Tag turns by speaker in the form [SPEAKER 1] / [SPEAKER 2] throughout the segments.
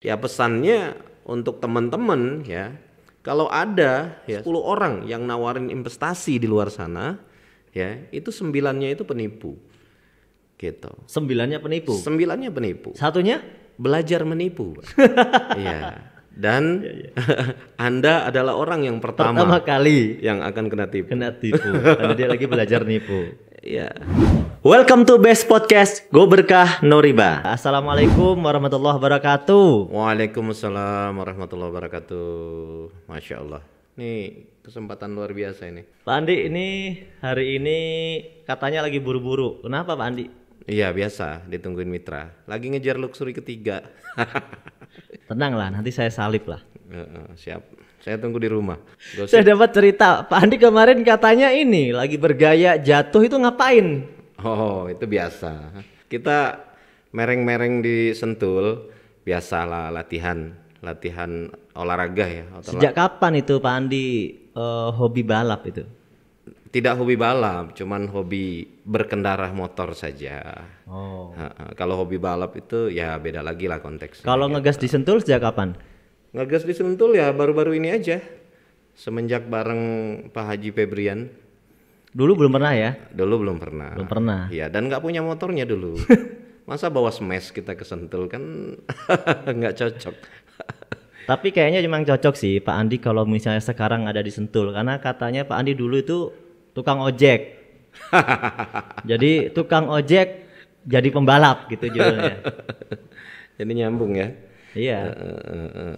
[SPEAKER 1] Ya pesannya untuk teman-teman ya, kalau ada ya 10 orang yang nawarin investasi di luar sana, ya itu 9-nya itu penipu, gitu.
[SPEAKER 2] 9-nya penipu.
[SPEAKER 1] 9-nya penipu.
[SPEAKER 2] Satunya
[SPEAKER 1] Belajar menipu, Pak. Iya. Dan Anda adalah orang yang
[SPEAKER 2] pertama
[SPEAKER 1] pertama
[SPEAKER 2] kali
[SPEAKER 1] yang akan kena tipu.
[SPEAKER 2] kena tipu karena dia lagi belajar nipu.
[SPEAKER 1] Iya.
[SPEAKER 2] Welcome to Best Podcast Go Berkah No Riba. Assalamualaikum warahmatullahi wabarakatuh.
[SPEAKER 1] Waalaikumsalam warahmatullahi wabarakatuh. Masya Allah. Ini kesempatan luar biasa ini.
[SPEAKER 2] Pak Andi, ini hari ini katanya lagi buru-buru. Kenapa Pak Andi?
[SPEAKER 1] Iya biasa, ditungguin mitra. Lagi ngejar luxury ketiga.
[SPEAKER 2] Tenanglah, nanti saya salip lah.
[SPEAKER 1] Siap. Saya tunggu di rumah.
[SPEAKER 2] Saya dapat cerita, Pak Andi kemarin katanya ini lagi bergaya jatuh itu ngapain?
[SPEAKER 1] Oh, itu biasa. Kita mereng-mereng di Sentul, biasalah latihan olahraga ya.
[SPEAKER 2] Sejak kapan itu Pak Andi hobi balap itu?
[SPEAKER 1] Tidak hobi balap, cuman hobi berkendara motor saja.
[SPEAKER 2] Oh.
[SPEAKER 1] Kalau hobi balap itu ya beda lagi lah konteksnya.
[SPEAKER 2] Kalau ngegas di Sentul sejak kapan?
[SPEAKER 1] Ngegas di Sentul ya baru-baru ini aja. Semenjak bareng Pak Haji Febrian.
[SPEAKER 2] Dulu belum pernah ya?
[SPEAKER 1] Dulu belum pernah.
[SPEAKER 2] Belum pernah.
[SPEAKER 1] Iya, dan nggak punya motornya dulu. Masa bawa smash kita ke Sentul kan nggak cocok.
[SPEAKER 2] Tapi kayaknya memang cocok sih Pak Andi kalau misalnya sekarang ada di Sentul, karena katanya Pak Andi dulu itu tukang ojek. Jadi tukang ojek jadi pembalap gitu judulnya.
[SPEAKER 1] Jadi nyambung ya.
[SPEAKER 2] Iya.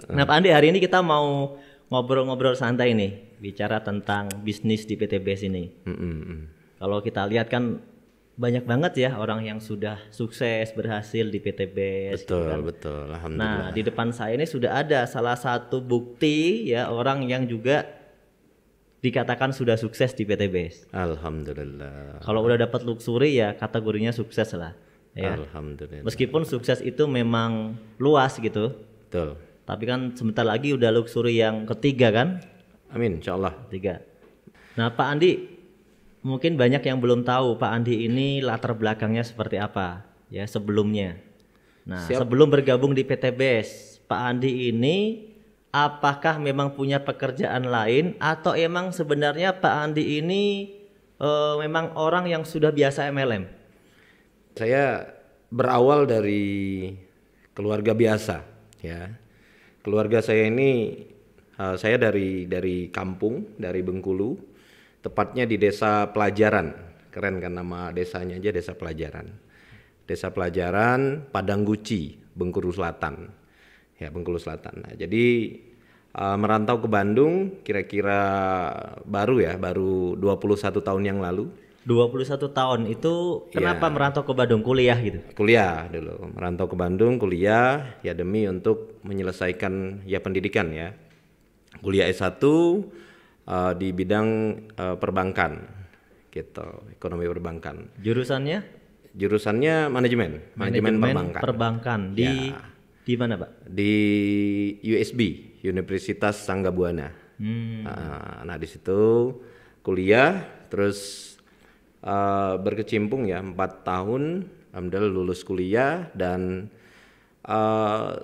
[SPEAKER 2] Nah Pak Andi, hari ini kita mau ngobrol-ngobrol santai nih, bicara tentang bisnis di PT BES ini. Kalau kita lihat kan banyak banget ya orang yang sudah sukses berhasil di PT BES.
[SPEAKER 1] Betul,
[SPEAKER 2] gitu kan.
[SPEAKER 1] betul. Alhamdulillah.
[SPEAKER 2] Nah di depan saya ini sudah ada salah satu bukti ya orang yang juga dikatakan sudah sukses di PT BES.
[SPEAKER 1] Alhamdulillah.
[SPEAKER 2] Kalau udah dapat luxury ya kategorinya sukses lah. Ya.
[SPEAKER 1] Alhamdulillah.
[SPEAKER 2] Meskipun sukses itu memang luas gitu.
[SPEAKER 1] Betul.
[SPEAKER 2] Tapi kan sebentar lagi udah luxury yang ketiga kan?
[SPEAKER 1] Amin, insyaallah.
[SPEAKER 2] Ketiga. Nah Pak Andi, mungkin banyak yang belum tahu Pak Andi ini latar belakangnya seperti apa ya sebelumnya. Nah sebelum bergabung di PT BES, Pak Andi ini apakah memang punya pekerjaan lain atau emang sebenarnya Pak Andi ini memang orang yang sudah biasa MLM?
[SPEAKER 1] Saya berawal dari keluarga biasa ya. Keluarga saya ini saya dari kampung, dari Bengkulu, tepatnya di Desa Pelajaran. Keren kan nama desanya aja, Desa Pelajaran. Desa Pelajaran Padangguci, Bengkulu Selatan. Ya, Bengkulu Selatan. Nah, jadi merantau ke Bandung kira-kira baru 21 tahun yang lalu.
[SPEAKER 2] 21 tahun itu kenapa merantau ke Bandung kuliah gitu?
[SPEAKER 1] Kuliah dulu, merantau ke Bandung kuliah ya demi untuk menyelesaikan ya pendidikan ya. Kuliah S1 di bidang perbankan gitu, ekonomi perbankan. Jurusannya manajemen
[SPEAKER 2] perbankan di mana Pak?
[SPEAKER 1] Di USB, Universitas Sanggabuana. Nah di situ kuliah terus berkecimpung ya 4 tahun, alhamdulillah lulus kuliah. Dan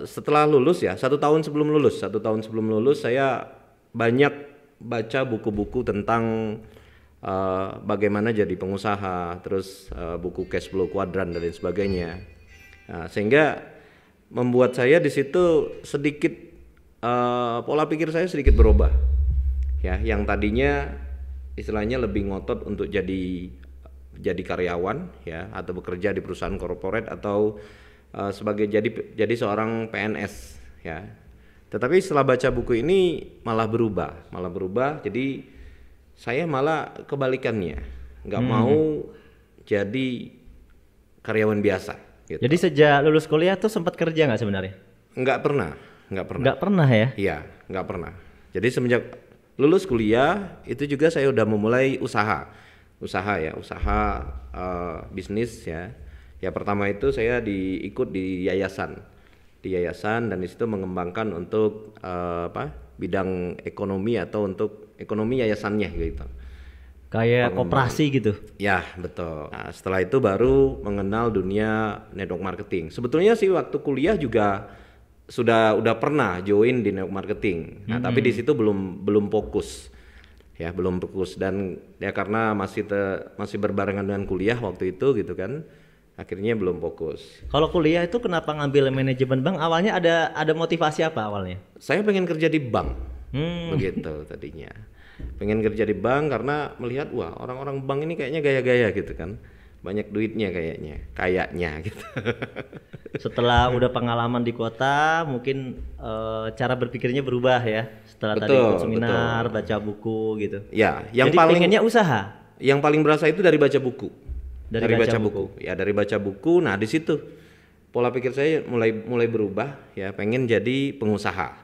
[SPEAKER 1] setelah lulus ya 1 tahun sebelum lulus saya banyak baca buku-buku tentang bagaimana jadi pengusaha, terus buku cash flow kuadran dan lain sebagainya. Nah, sehingga membuat saya di situ sedikit pola pikir saya sedikit berubah. Ya, yang tadinya istilahnya lebih ngotot untuk jadi karyawan ya, atau bekerja di perusahaan korporat atau sebagai jadi seorang PNS ya. Tetapi setelah baca buku ini malah berubah. Jadi saya malah kebalikannya, nggak mau jadi karyawan biasa. Gitu.
[SPEAKER 2] Jadi sejak lulus kuliah tuh sempat kerja nggak sebenarnya?
[SPEAKER 1] Nggak pernah.
[SPEAKER 2] Nggak pernah ya?
[SPEAKER 1] Iya, nggak pernah. Jadi semenjak lulus kuliah itu juga saya udah memulai usaha bisnis ya. Ya pertama itu saya ikut di yayasan dan di situ mengembangkan untuk bidang ekonomi atau untuk ekonomi yayasannya gitu.
[SPEAKER 2] Kayak koperasi gitu.
[SPEAKER 1] Ya betul. Nah, setelah itu baru mengenal dunia network marketing. Sebetulnya sih waktu kuliah juga udah pernah join di network marketing. Nah, tapi di situ belum fokus. Ya, belum fokus dan ya karena masih berbarengan dengan kuliah waktu itu gitu kan. Akhirnya belum fokus.
[SPEAKER 2] Kalau kuliah itu kenapa ngambil manajemen bank? Awalnya ada motivasi apa awalnya?
[SPEAKER 1] Saya pengen kerja di bank. Begitu tadinya. Pengen kerja di bank karena melihat wah, orang-orang bank ini kayaknya gaya-gaya gitu kan. Banyak duitnya kayaknya gitu.
[SPEAKER 2] Setelah udah pengalaman di kota, mungkin cara berpikirnya berubah ya. Setelah tadi ikut seminar, baca buku gitu.
[SPEAKER 1] Ya,
[SPEAKER 2] jadi pengennya usaha.
[SPEAKER 1] Yang paling berasa itu dari baca buku.
[SPEAKER 2] Dari baca buku.
[SPEAKER 1] Ya, dari baca buku. Nah, di situ pola pikir saya mulai berubah ya, pengen jadi pengusaha.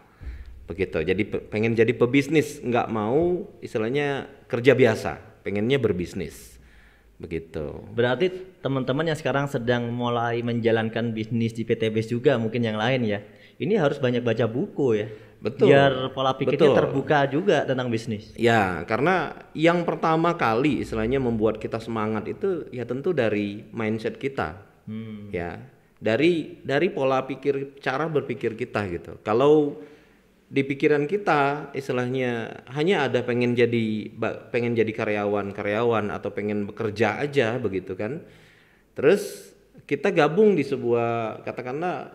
[SPEAKER 1] Begitu. Jadi pengen jadi pebisnis, nggak mau istilahnya kerja biasa, pengennya berbisnis. Begitu.
[SPEAKER 2] Berarti teman-teman yang sekarang sedang mulai menjalankan bisnis di PTBS juga mungkin yang lain ya. Ini harus banyak baca buku ya.
[SPEAKER 1] Betul.
[SPEAKER 2] Biar pola pikirnya terbuka juga tentang bisnis.
[SPEAKER 1] Ya, karena yang pertama kali istilahnya membuat kita semangat itu ya tentu dari mindset kita. Ya. Dari pola pikir, cara berpikir kita gitu. Kalau di pikiran kita istilahnya hanya ada pengen jadi karyawan atau pengen bekerja aja begitu kan, terus kita gabung di sebuah katakanlah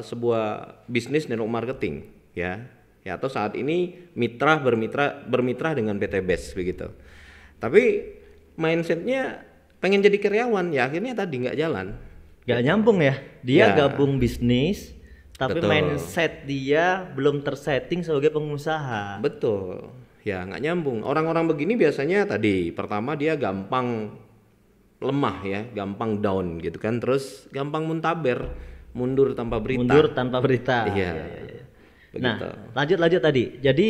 [SPEAKER 1] sebuah bisnis network marketing ya atau saat ini bermitra dengan PTBS begitu, tapi mindsetnya pengen jadi karyawan ya akhirnya tadi nggak jalan,
[SPEAKER 2] nggak nyambung ya, dia gabung bisnis tapi mindset dia belum tersetting sebagai pengusaha.
[SPEAKER 1] Betul. Ya nggak nyambung. Orang-orang begini biasanya tadi pertama dia gampang lemah ya, gampang down gitu kan, terus gampang muntaber, mundur tanpa berita. Iya.
[SPEAKER 2] Nah, lanjut tadi. Jadi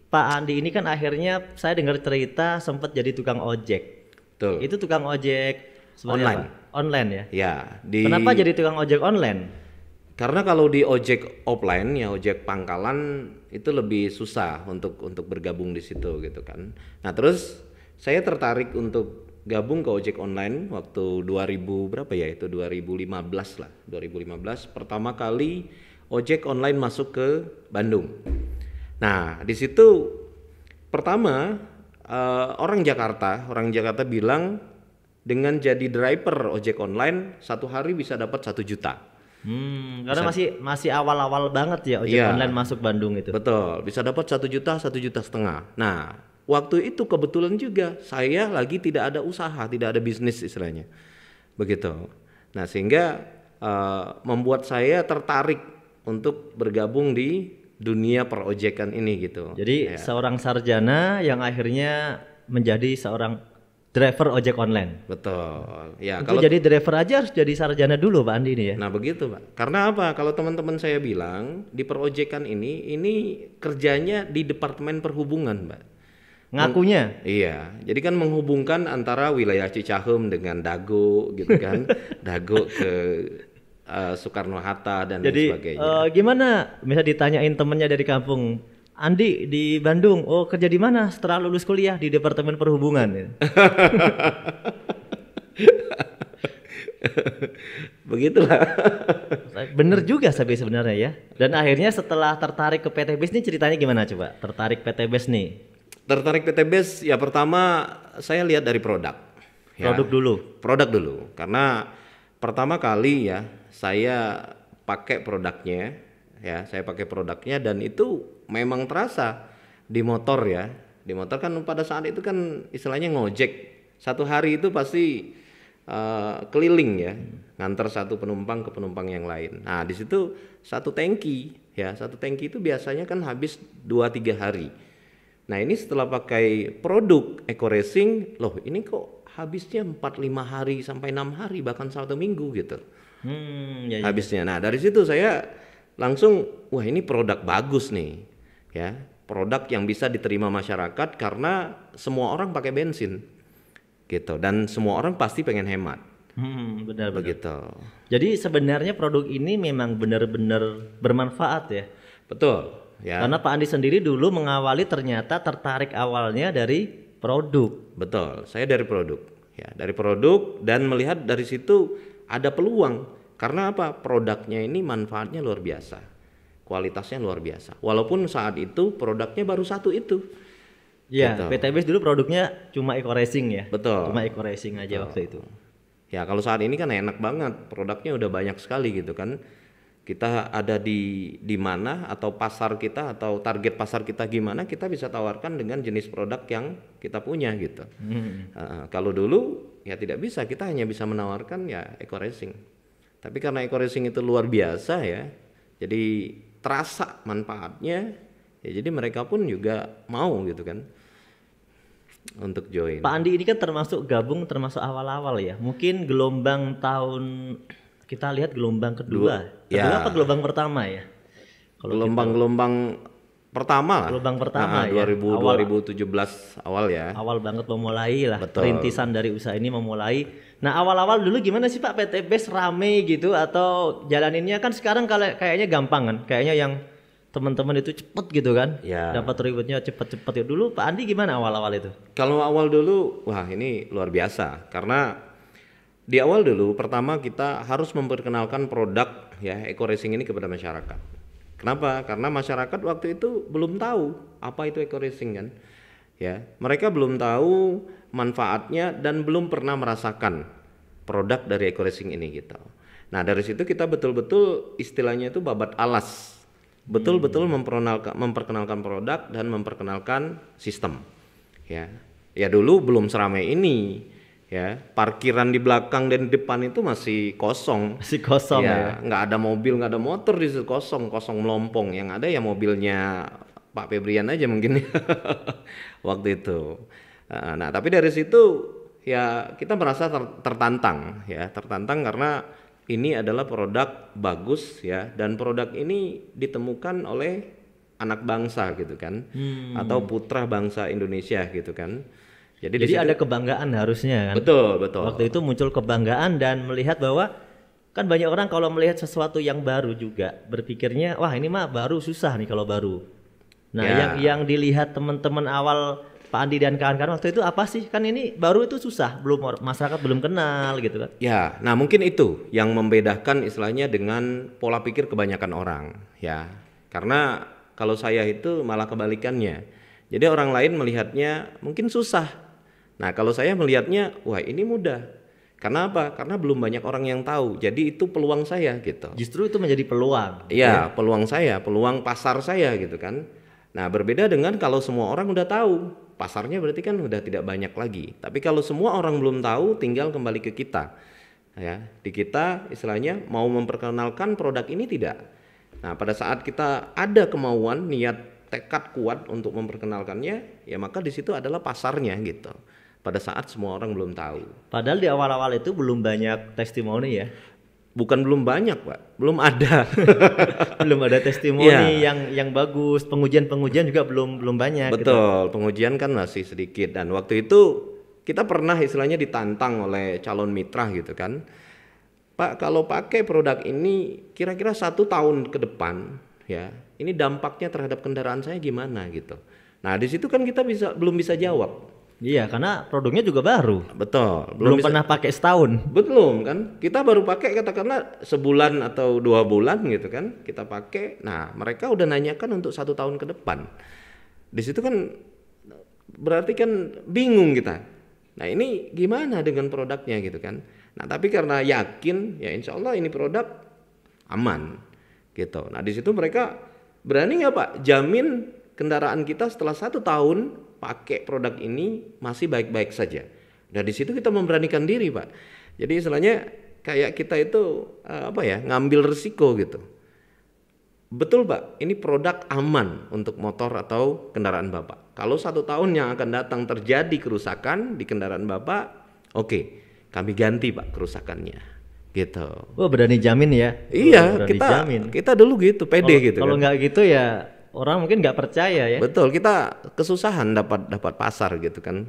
[SPEAKER 2] Pak Andi ini kan akhirnya saya dengar cerita sempat jadi tukang ojek.
[SPEAKER 1] Betul.
[SPEAKER 2] Itu tukang ojek
[SPEAKER 1] online.
[SPEAKER 2] Apa? Online ya?
[SPEAKER 1] Ya.
[SPEAKER 2] Kenapa jadi tukang ojek online?
[SPEAKER 1] Karena kalau di ojek offline ya ojek pangkalan itu lebih susah untuk bergabung di situ gitu kan. Nah, terus saya tertarik untuk gabung ke ojek online waktu 2000 berapa ya itu 2015 lah. 2015 pertama kali ojek online masuk ke Bandung. Nah, di situ pertama orang Jakarta bilang dengan jadi driver ojek online satu hari bisa dapat 1 juta.
[SPEAKER 2] Karena masih awal-awal banget ya ojek online masuk Bandung itu.
[SPEAKER 1] Betul, bisa dapat 1 juta, 1,5 juta. Nah, waktu itu kebetulan juga saya lagi tidak ada usaha, tidak ada bisnis istilahnya. Begitu. Nah, sehingga membuat saya tertarik untuk bergabung di dunia perojekan ini gitu.
[SPEAKER 2] Jadi seorang sarjana yang akhirnya menjadi seorang driver ojek online.
[SPEAKER 1] Betul. Ya,
[SPEAKER 2] kalau jadi driver aja harus jadi sarjana dulu Pak Andi ini ya.
[SPEAKER 1] Nah, begitu Pak. Karena apa? Kalau teman-teman saya bilang di perojekan ini kerjanya di Departemen Perhubungan, Pak.
[SPEAKER 2] Ngakunya?
[SPEAKER 1] Iya. Jadi kan menghubungkan antara wilayah Cicahem dengan Dago gitu kan. Dago ke Soekarno Hatta dan lain sebagainya.
[SPEAKER 2] Jadi gimana? Misal ditanyain temennya dari kampung, Andi di Bandung, oh kerja di mana setelah lulus kuliah? Di Departemen Perhubungan.
[SPEAKER 1] Begitulah.
[SPEAKER 2] Bener juga sebenarnya ya. Dan akhirnya setelah tertarik ke PTBS ini ceritanya gimana coba? Tertarik PTBS nih?
[SPEAKER 1] Tertarik PTBS ya pertama saya lihat dari produk.
[SPEAKER 2] Produk
[SPEAKER 1] dulu. Karena pertama kali ya saya pakai produknya. Saya pakai produknya dan itu memang terasa di motor ya. Di motor kan pada saat itu kan istilahnya ngojek. Satu hari itu pasti keliling ya, ngantar satu penumpang ke penumpang yang lain. Nah, di situ satu tangki itu biasanya kan habis 2-3 hari. Nah, ini setelah pakai produk Eco Racing, loh ini kok habisnya 4-5 hari sampai 6 hari bahkan 1 minggu gitu. Habisnya. Nah, dari situ saya langsung wah ini produk bagus nih ya, produk yang bisa diterima masyarakat karena semua orang pakai bensin gitu dan semua orang pasti pengen hemat.
[SPEAKER 2] Benar
[SPEAKER 1] begitu.
[SPEAKER 2] Jadi sebenarnya produk ini memang benar-benar bermanfaat ya.
[SPEAKER 1] Betul ya.
[SPEAKER 2] Karena Pak Andi sendiri dulu mengawali ternyata tertarik awalnya dari produk.
[SPEAKER 1] Betul, saya dari produk ya, dari produk dan melihat dari situ ada peluang. Karena apa? Produknya ini manfaatnya luar biasa. kualitasnya luar biasa. Walaupun saat itu produknya baru satu itu.
[SPEAKER 2] Iya,
[SPEAKER 1] Gitu.
[SPEAKER 2] PTBS dulu produknya cuma Eco Racing ya.
[SPEAKER 1] Betul.
[SPEAKER 2] Cuma Eco Racing aja waktu itu.
[SPEAKER 1] Ya kalau saat ini kan enak banget, produknya udah banyak sekali gitu kan. Kita ada di mana atau pasar kita atau target pasar kita gimana, kita bisa tawarkan dengan jenis produk yang kita punya gitu. Kalau dulu ya tidak bisa, kita hanya bisa menawarkan ya Eco Racing. Tapi karena Eco Racing itu luar biasa ya, jadi terasa manfaatnya, ya jadi mereka pun juga mau gitu kan untuk join.
[SPEAKER 2] Pak Andi ini kan termasuk awal-awal ya. Mungkin gelombang tahun kita lihat gelombang kedua apa gelombang pertama ya?
[SPEAKER 1] Gelombang pertama lah.
[SPEAKER 2] Gelombang pertama ya.
[SPEAKER 1] 2017 awal ya.
[SPEAKER 2] Awal banget memulai lah.
[SPEAKER 1] Betul.
[SPEAKER 2] Perintisan dari usaha ini memulai. Nah awal-awal dulu gimana sih Pak, PTBS rame gitu atau jalaninnya? Kan sekarang kayaknya gampang kan? Kayaknya yang teman-teman itu cepet gitu kan, dapat rewardnya cepet-cepet. Dulu Pak Andi gimana awal-awal itu?
[SPEAKER 1] Kalau awal dulu, wah ini luar biasa karena di awal dulu pertama kita harus memperkenalkan produk ya Eco Racing ini kepada masyarakat. Kenapa? Karena masyarakat waktu itu belum tahu apa itu Eco Racing kan, ya mereka belum tahu manfaatnya dan belum pernah merasakan produk dari Eco Racing ini gitu. Nah dari situ kita betul-betul istilahnya itu babat alas. Betul-betul memperkenalkan produk dan memperkenalkan sistem. Ya dulu belum seramai ini. Ya, parkiran di belakang dan di depan itu masih kosong.
[SPEAKER 2] Masih kosong ya.
[SPEAKER 1] Nggak ada mobil, nggak ada motor di situ, kosong melompong. Yang ada ya mobilnya Pak Febrian aja mungkin waktu itu. Nah, tapi dari situ ya kita merasa tertantang karena ini adalah produk bagus ya, dan produk ini ditemukan oleh anak bangsa gitu kan, atau putra bangsa Indonesia gitu kan. Jadi
[SPEAKER 2] ada kebanggaan harusnya kan.
[SPEAKER 1] Betul.
[SPEAKER 2] Waktu itu muncul kebanggaan dan melihat bahwa kan banyak orang kalau melihat sesuatu yang baru juga berpikirnya wah ini mah baru, susah nih kalau baru. Nah yang dilihat teman-teman awal Pak Andi dan kawan-kawan waktu itu apa sih? Kan ini baru itu susah, masyarakat belum kenal gitu kan.
[SPEAKER 1] Ya, nah mungkin itu yang membedakan istilahnya dengan pola pikir kebanyakan orang ya. Karena kalau saya itu malah kebalikannya. Jadi orang lain melihatnya mungkin susah. Nah kalau saya melihatnya wah ini mudah. Karena apa? Karena belum banyak orang yang tahu. Jadi itu peluang saya gitu.
[SPEAKER 2] Justru itu menjadi peluang.
[SPEAKER 1] Iya, peluang saya, peluang pasar saya gitu kan. Nah berbeda dengan kalau semua orang udah tahu, pasarnya berarti kan udah tidak banyak lagi. Tapi kalau semua orang belum tahu, tinggal kembali ke kita. Ya, di kita istilahnya mau memperkenalkan produk ini tidak. Nah pada saat kita ada kemauan, niat, tekad kuat untuk memperkenalkannya, ya maka di situ adalah pasarnya gitu. Pada saat semua orang belum tahu.
[SPEAKER 2] Padahal di awal-awal itu belum banyak testimoni ya.
[SPEAKER 1] Bukan belum banyak Pak, belum ada.
[SPEAKER 2] Belum ada testimoni yang bagus, pengujian juga belum banyak.
[SPEAKER 1] Betul, gitu. Pengujian kan masih sedikit, dan waktu itu kita pernah istilahnya ditantang oleh calon mitra gitu kan. Pak kalau pakai produk ini kira-kira 1 tahun ke depan ya, ini dampaknya terhadap kendaraan saya gimana gitu. Nah di situ kan kita belum bisa jawab.
[SPEAKER 2] Iya, karena produknya juga baru.
[SPEAKER 1] Betul.
[SPEAKER 2] Belum pernah pakai setahun.
[SPEAKER 1] Belum kan? Kita baru pakai katakanlah sebulan atau 2 bulan gitu kan. Kita pakai. Nah, mereka udah nanyakan untuk 1 tahun ke depan. Di situ kan berarti kan bingung kita. Nah, ini gimana dengan produknya gitu kan? Nah, tapi karena yakin ya insya Allah ini produk aman gitu. Nah, di situ mereka berani nggak Pak jamin kendaraan kita setelah 1 tahun pakai produk ini masih baik-baik saja. Dan di situ kita memberanikan diri Pak. Jadi istilahnya kayak kita itu ngambil risiko gitu. Betul Pak, ini produk aman untuk motor atau kendaraan Bapak. Kalau 1 tahun yang akan datang terjadi kerusakan di kendaraan Bapak, oke, kami ganti Pak kerusakannya. Gitu.
[SPEAKER 2] Oh berani jamin ya?
[SPEAKER 1] Iya, kita dulu gitu, pede gitu.
[SPEAKER 2] Kalau nggak gitu ya orang mungkin nggak percaya ya.
[SPEAKER 1] Betul, kita kesusahan dapat pasar gitu kan.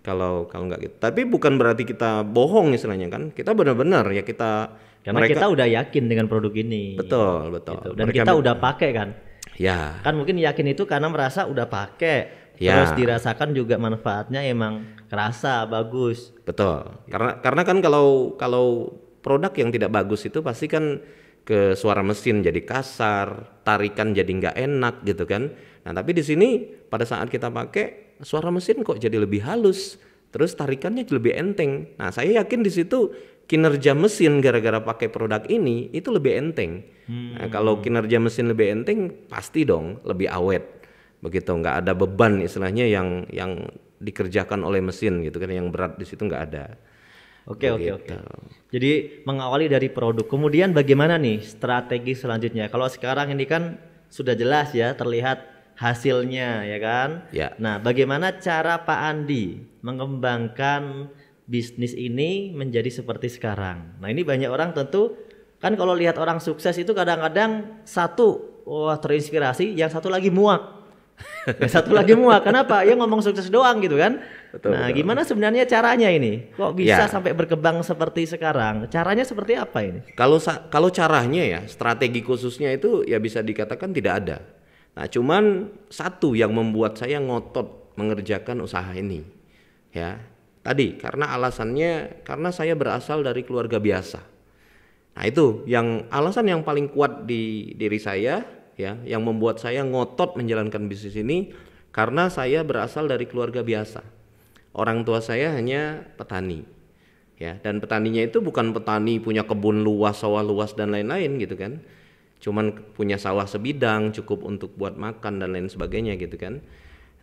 [SPEAKER 1] Kalau nggak gitu. Tapi bukan berarti kita bohong istilahnya kan. Kita benar-benar ya
[SPEAKER 2] karena kita udah yakin dengan produk ini.
[SPEAKER 1] Betul.
[SPEAKER 2] Gitu. Dan kita udah pakai kan.
[SPEAKER 1] Ya.
[SPEAKER 2] Kan mungkin yakin itu karena merasa udah pakai. Ya. Terus dirasakan juga manfaatnya emang kerasa bagus.
[SPEAKER 1] Betul. Karena kan kalau produk yang tidak bagus itu pasti kan ke suara mesin jadi kasar, tarikan jadi nggak enak gitu kan. Nah tapi di sini pada saat kita pakai suara mesin kok jadi lebih halus, terus tarikannya lebih enteng. Nah saya yakin di situ kinerja mesin gara-gara pakai produk ini itu lebih enteng. Nah, kalau kinerja mesin lebih enteng pasti dong lebih awet. Begitu, nggak ada beban istilahnya yang dikerjakan oleh mesin gitu kan, yang berat di situ nggak ada.
[SPEAKER 2] Oke. Jadi mengawali dari produk, kemudian bagaimana nih strategi selanjutnya? Kalau sekarang ini kan sudah jelas ya, terlihat hasilnya ya kan.
[SPEAKER 1] Ya.
[SPEAKER 2] Nah, bagaimana cara Pak Andi mengembangkan bisnis ini menjadi seperti sekarang? Nah, ini banyak orang tentu kan kalau lihat orang sukses itu kadang-kadang satu terinspirasi, yang satu lagi muak. Yang satu lagi muak. Kenapa? Ya ngomong sukses doang gitu kan. Betul. Gimana sebenarnya caranya ini? Kok bisa sampai berkembang seperti sekarang? Caranya seperti apa ini?
[SPEAKER 1] Kalau caranya ya, strategi khususnya itu ya bisa dikatakan tidak ada. Nah, cuman satu yang membuat saya ngotot mengerjakan usaha ini. Ya. Tadi karena alasannya karena saya berasal dari keluarga biasa. Nah, itu yang alasan yang paling kuat di diri saya ya, yang membuat saya ngotot menjalankan bisnis ini karena saya berasal dari keluarga biasa. Orang tua saya hanya petani. Ya, dan petaninya itu bukan petani punya kebun luas, sawah luas dan lain-lain gitu kan. Cuman punya sawah sebidang cukup untuk buat makan dan lain sebagainya gitu kan.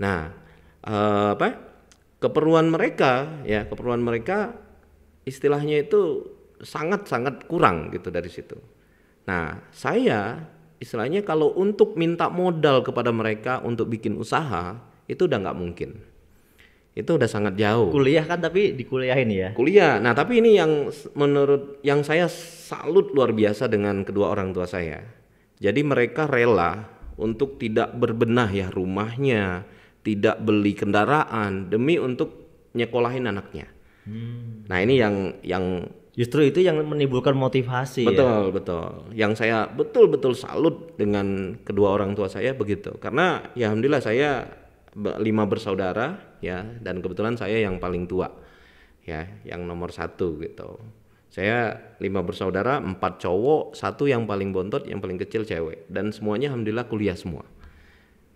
[SPEAKER 1] Nah, keperluan mereka istilahnya itu sangat-sangat kurang gitu dari situ. Nah, saya istilahnya kalau untuk minta modal kepada mereka untuk bikin usaha itu udah nggak mungkin. Itu udah sangat jauh.
[SPEAKER 2] Kuliah kan tapi dikuliahin ya.
[SPEAKER 1] Kuliah. Nah, tapi ini yang saya salut luar biasa dengan kedua orang tua saya. Jadi mereka rela untuk tidak berbenah ya rumahnya, tidak beli kendaraan demi untuk nyekolahin anaknya. Nah, ini yang
[SPEAKER 2] justru itu yang menimbulkan motivasi.
[SPEAKER 1] Betul. Yang saya betul-betul salut dengan kedua orang tua saya begitu. Karena ya alhamdulillah saya 5 bersaudara ya, dan kebetulan saya yang paling tua ya, yang nomor 1 gitu. Saya 5 bersaudara, 4 cowok, 1 yang paling bontot, yang paling kecil cewek, dan semuanya alhamdulillah kuliah semua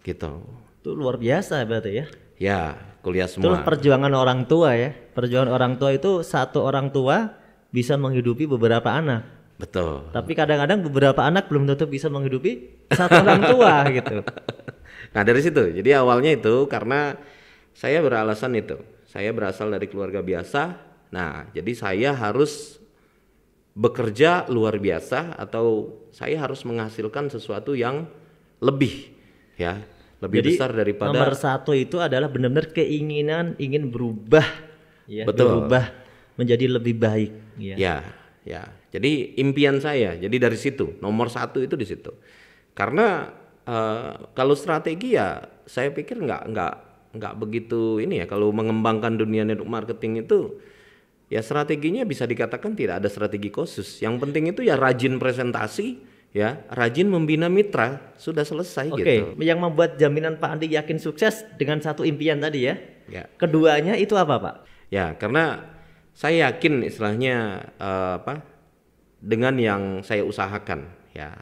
[SPEAKER 1] gitu.
[SPEAKER 2] Itu luar biasa berarti ya.
[SPEAKER 1] Ya, kuliah semua.
[SPEAKER 2] Itu perjuangan orang tua ya. Perjuangan orang tua itu satu orang tua bisa menghidupi beberapa anak.
[SPEAKER 1] Betul.
[SPEAKER 2] Tapi kadang-kadang beberapa anak belum tentu bisa menghidupi satu orang tua gitu.
[SPEAKER 1] Nah, dari situ. Jadi awalnya itu karena saya beralasan itu. Saya berasal dari keluarga biasa. Nah, jadi saya harus bekerja luar biasa atau saya harus menghasilkan sesuatu yang lebih ya, lebih
[SPEAKER 2] jadi,
[SPEAKER 1] besar daripada
[SPEAKER 2] nomor 1 itu adalah benar-benar keinginan ingin berubah ya.
[SPEAKER 1] Betul.
[SPEAKER 2] Berubah menjadi lebih baik ya.
[SPEAKER 1] Ya. Jadi impian saya. Jadi dari situ nomor 1 itu di situ. Karena kalau strategi ya saya pikir nggak begitu ini ya. Kalau mengembangkan dunia network marketing itu ya strateginya bisa dikatakan tidak ada strategi khusus. Yang penting itu ya rajin presentasi ya, rajin membina mitra, sudah selesai gitu.
[SPEAKER 2] Oke, yang membuat jaminan Pak Andi yakin sukses dengan satu impian tadi ya.
[SPEAKER 1] Ya.
[SPEAKER 2] Keduanya itu apa Pak?
[SPEAKER 1] Ya, karena saya yakin istilahnya dengan yang saya usahakan ya.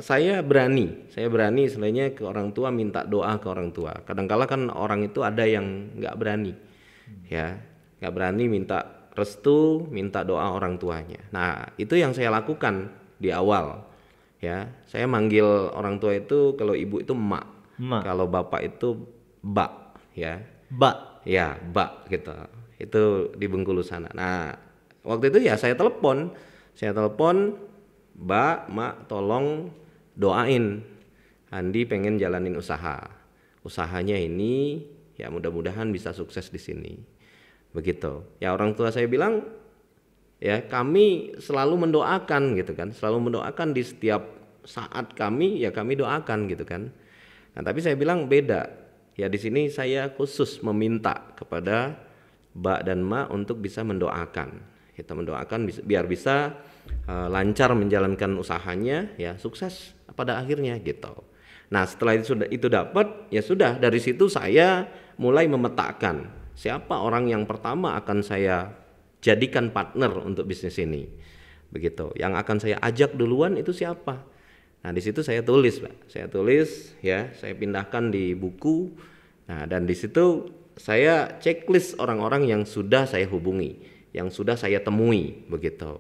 [SPEAKER 1] Saya berani istilahnya ke orang tua minta doa ke orang tua. Kadang-kala kan orang itu ada yang nggak berani, ya, nggak berani minta restu, minta doa orang tuanya. Nah, itu yang saya lakukan di awal, ya. Saya manggil orang tua itu kalau ibu itu emak, kalau bapak itu bak, ya.
[SPEAKER 2] Bak,
[SPEAKER 1] ya, bak gitu. Itu di Bengkulu sana. Nah, waktu itu ya saya telepon, Mbak, Mak, tolong doain Andi pengen jalanin usahanya ini ya mudah-mudahan bisa sukses di sini. Begitu. Ya orang tua saya bilang ya kami selalu mendoakan gitu kan, selalu mendoakan di setiap saat kami doakan gitu kan. Nah, tapi saya bilang beda. Ya di sini saya khusus meminta kepada Mbak dan Mak untuk bisa mendoakan. Kita mendoakan biar bisa lancar menjalankan usahanya ya sukses pada akhirnya gitu. Nah setelah itu dapat ya sudah dari situ saya mulai memetakan siapa orang yang pertama akan saya jadikan partner untuk bisnis ini begitu. Yang akan saya ajak duluan itu siapa? Nah di situ saya tulis, Pak. Saya tulis ya, saya pindahkan di buku. Nah dan di situ saya checklist orang-orang yang sudah saya hubungi, yang sudah saya temui, begitu.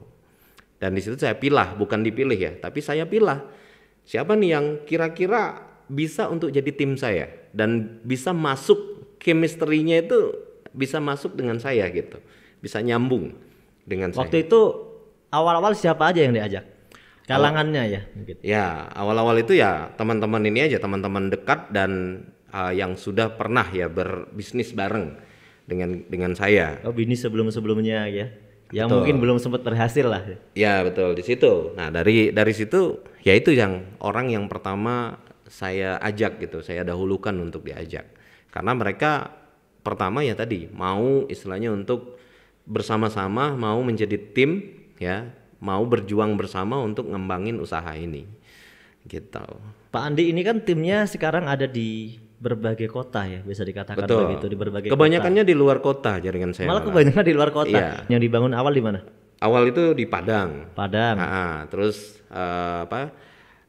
[SPEAKER 1] Dan di situ saya pilah, bukan dipilih ya, tapi saya pilah siapa nih yang kira-kira bisa untuk jadi tim saya dan bisa masuk chemistry-nya itu bisa masuk dengan saya gitu, bisa nyambung dengan saya.
[SPEAKER 2] Waktu itu awal-awal siapa aja yang diajak? Kalangannya ya mungkin.
[SPEAKER 1] Ya, awal-awal itu ya teman-teman ini aja, teman-teman dekat dan yang sudah pernah ya berbisnis bareng dengan saya.
[SPEAKER 2] Oh, bisnis sebelum-sebelumnya ya. Yang
[SPEAKER 1] Betul.
[SPEAKER 2] mungkin belum sempat berhasil lah.
[SPEAKER 1] Ya, betul di situ. Nah, dari situ ya itu yang orang yang pertama saya ajak gitu, saya dahulukan untuk diajak. Karena mereka pertama ya tadi mau istilahnya untuk bersama-sama mau menjadi tim ya, mau berjuang bersama untuk ngembangin usaha ini gitu.
[SPEAKER 2] Pak Andi ini kan timnya sekarang ada di berbagai kota ya, bisa dikatakan
[SPEAKER 1] Betul.
[SPEAKER 2] begitu, di berbagai
[SPEAKER 1] kebanyakannya di luar kota jaringan saya.
[SPEAKER 2] Malah kebanyakan di luar kota.
[SPEAKER 1] Iya.
[SPEAKER 2] Yang dibangun awal di mana?
[SPEAKER 1] Awal itu di Padang.
[SPEAKER 2] Padang.
[SPEAKER 1] Terus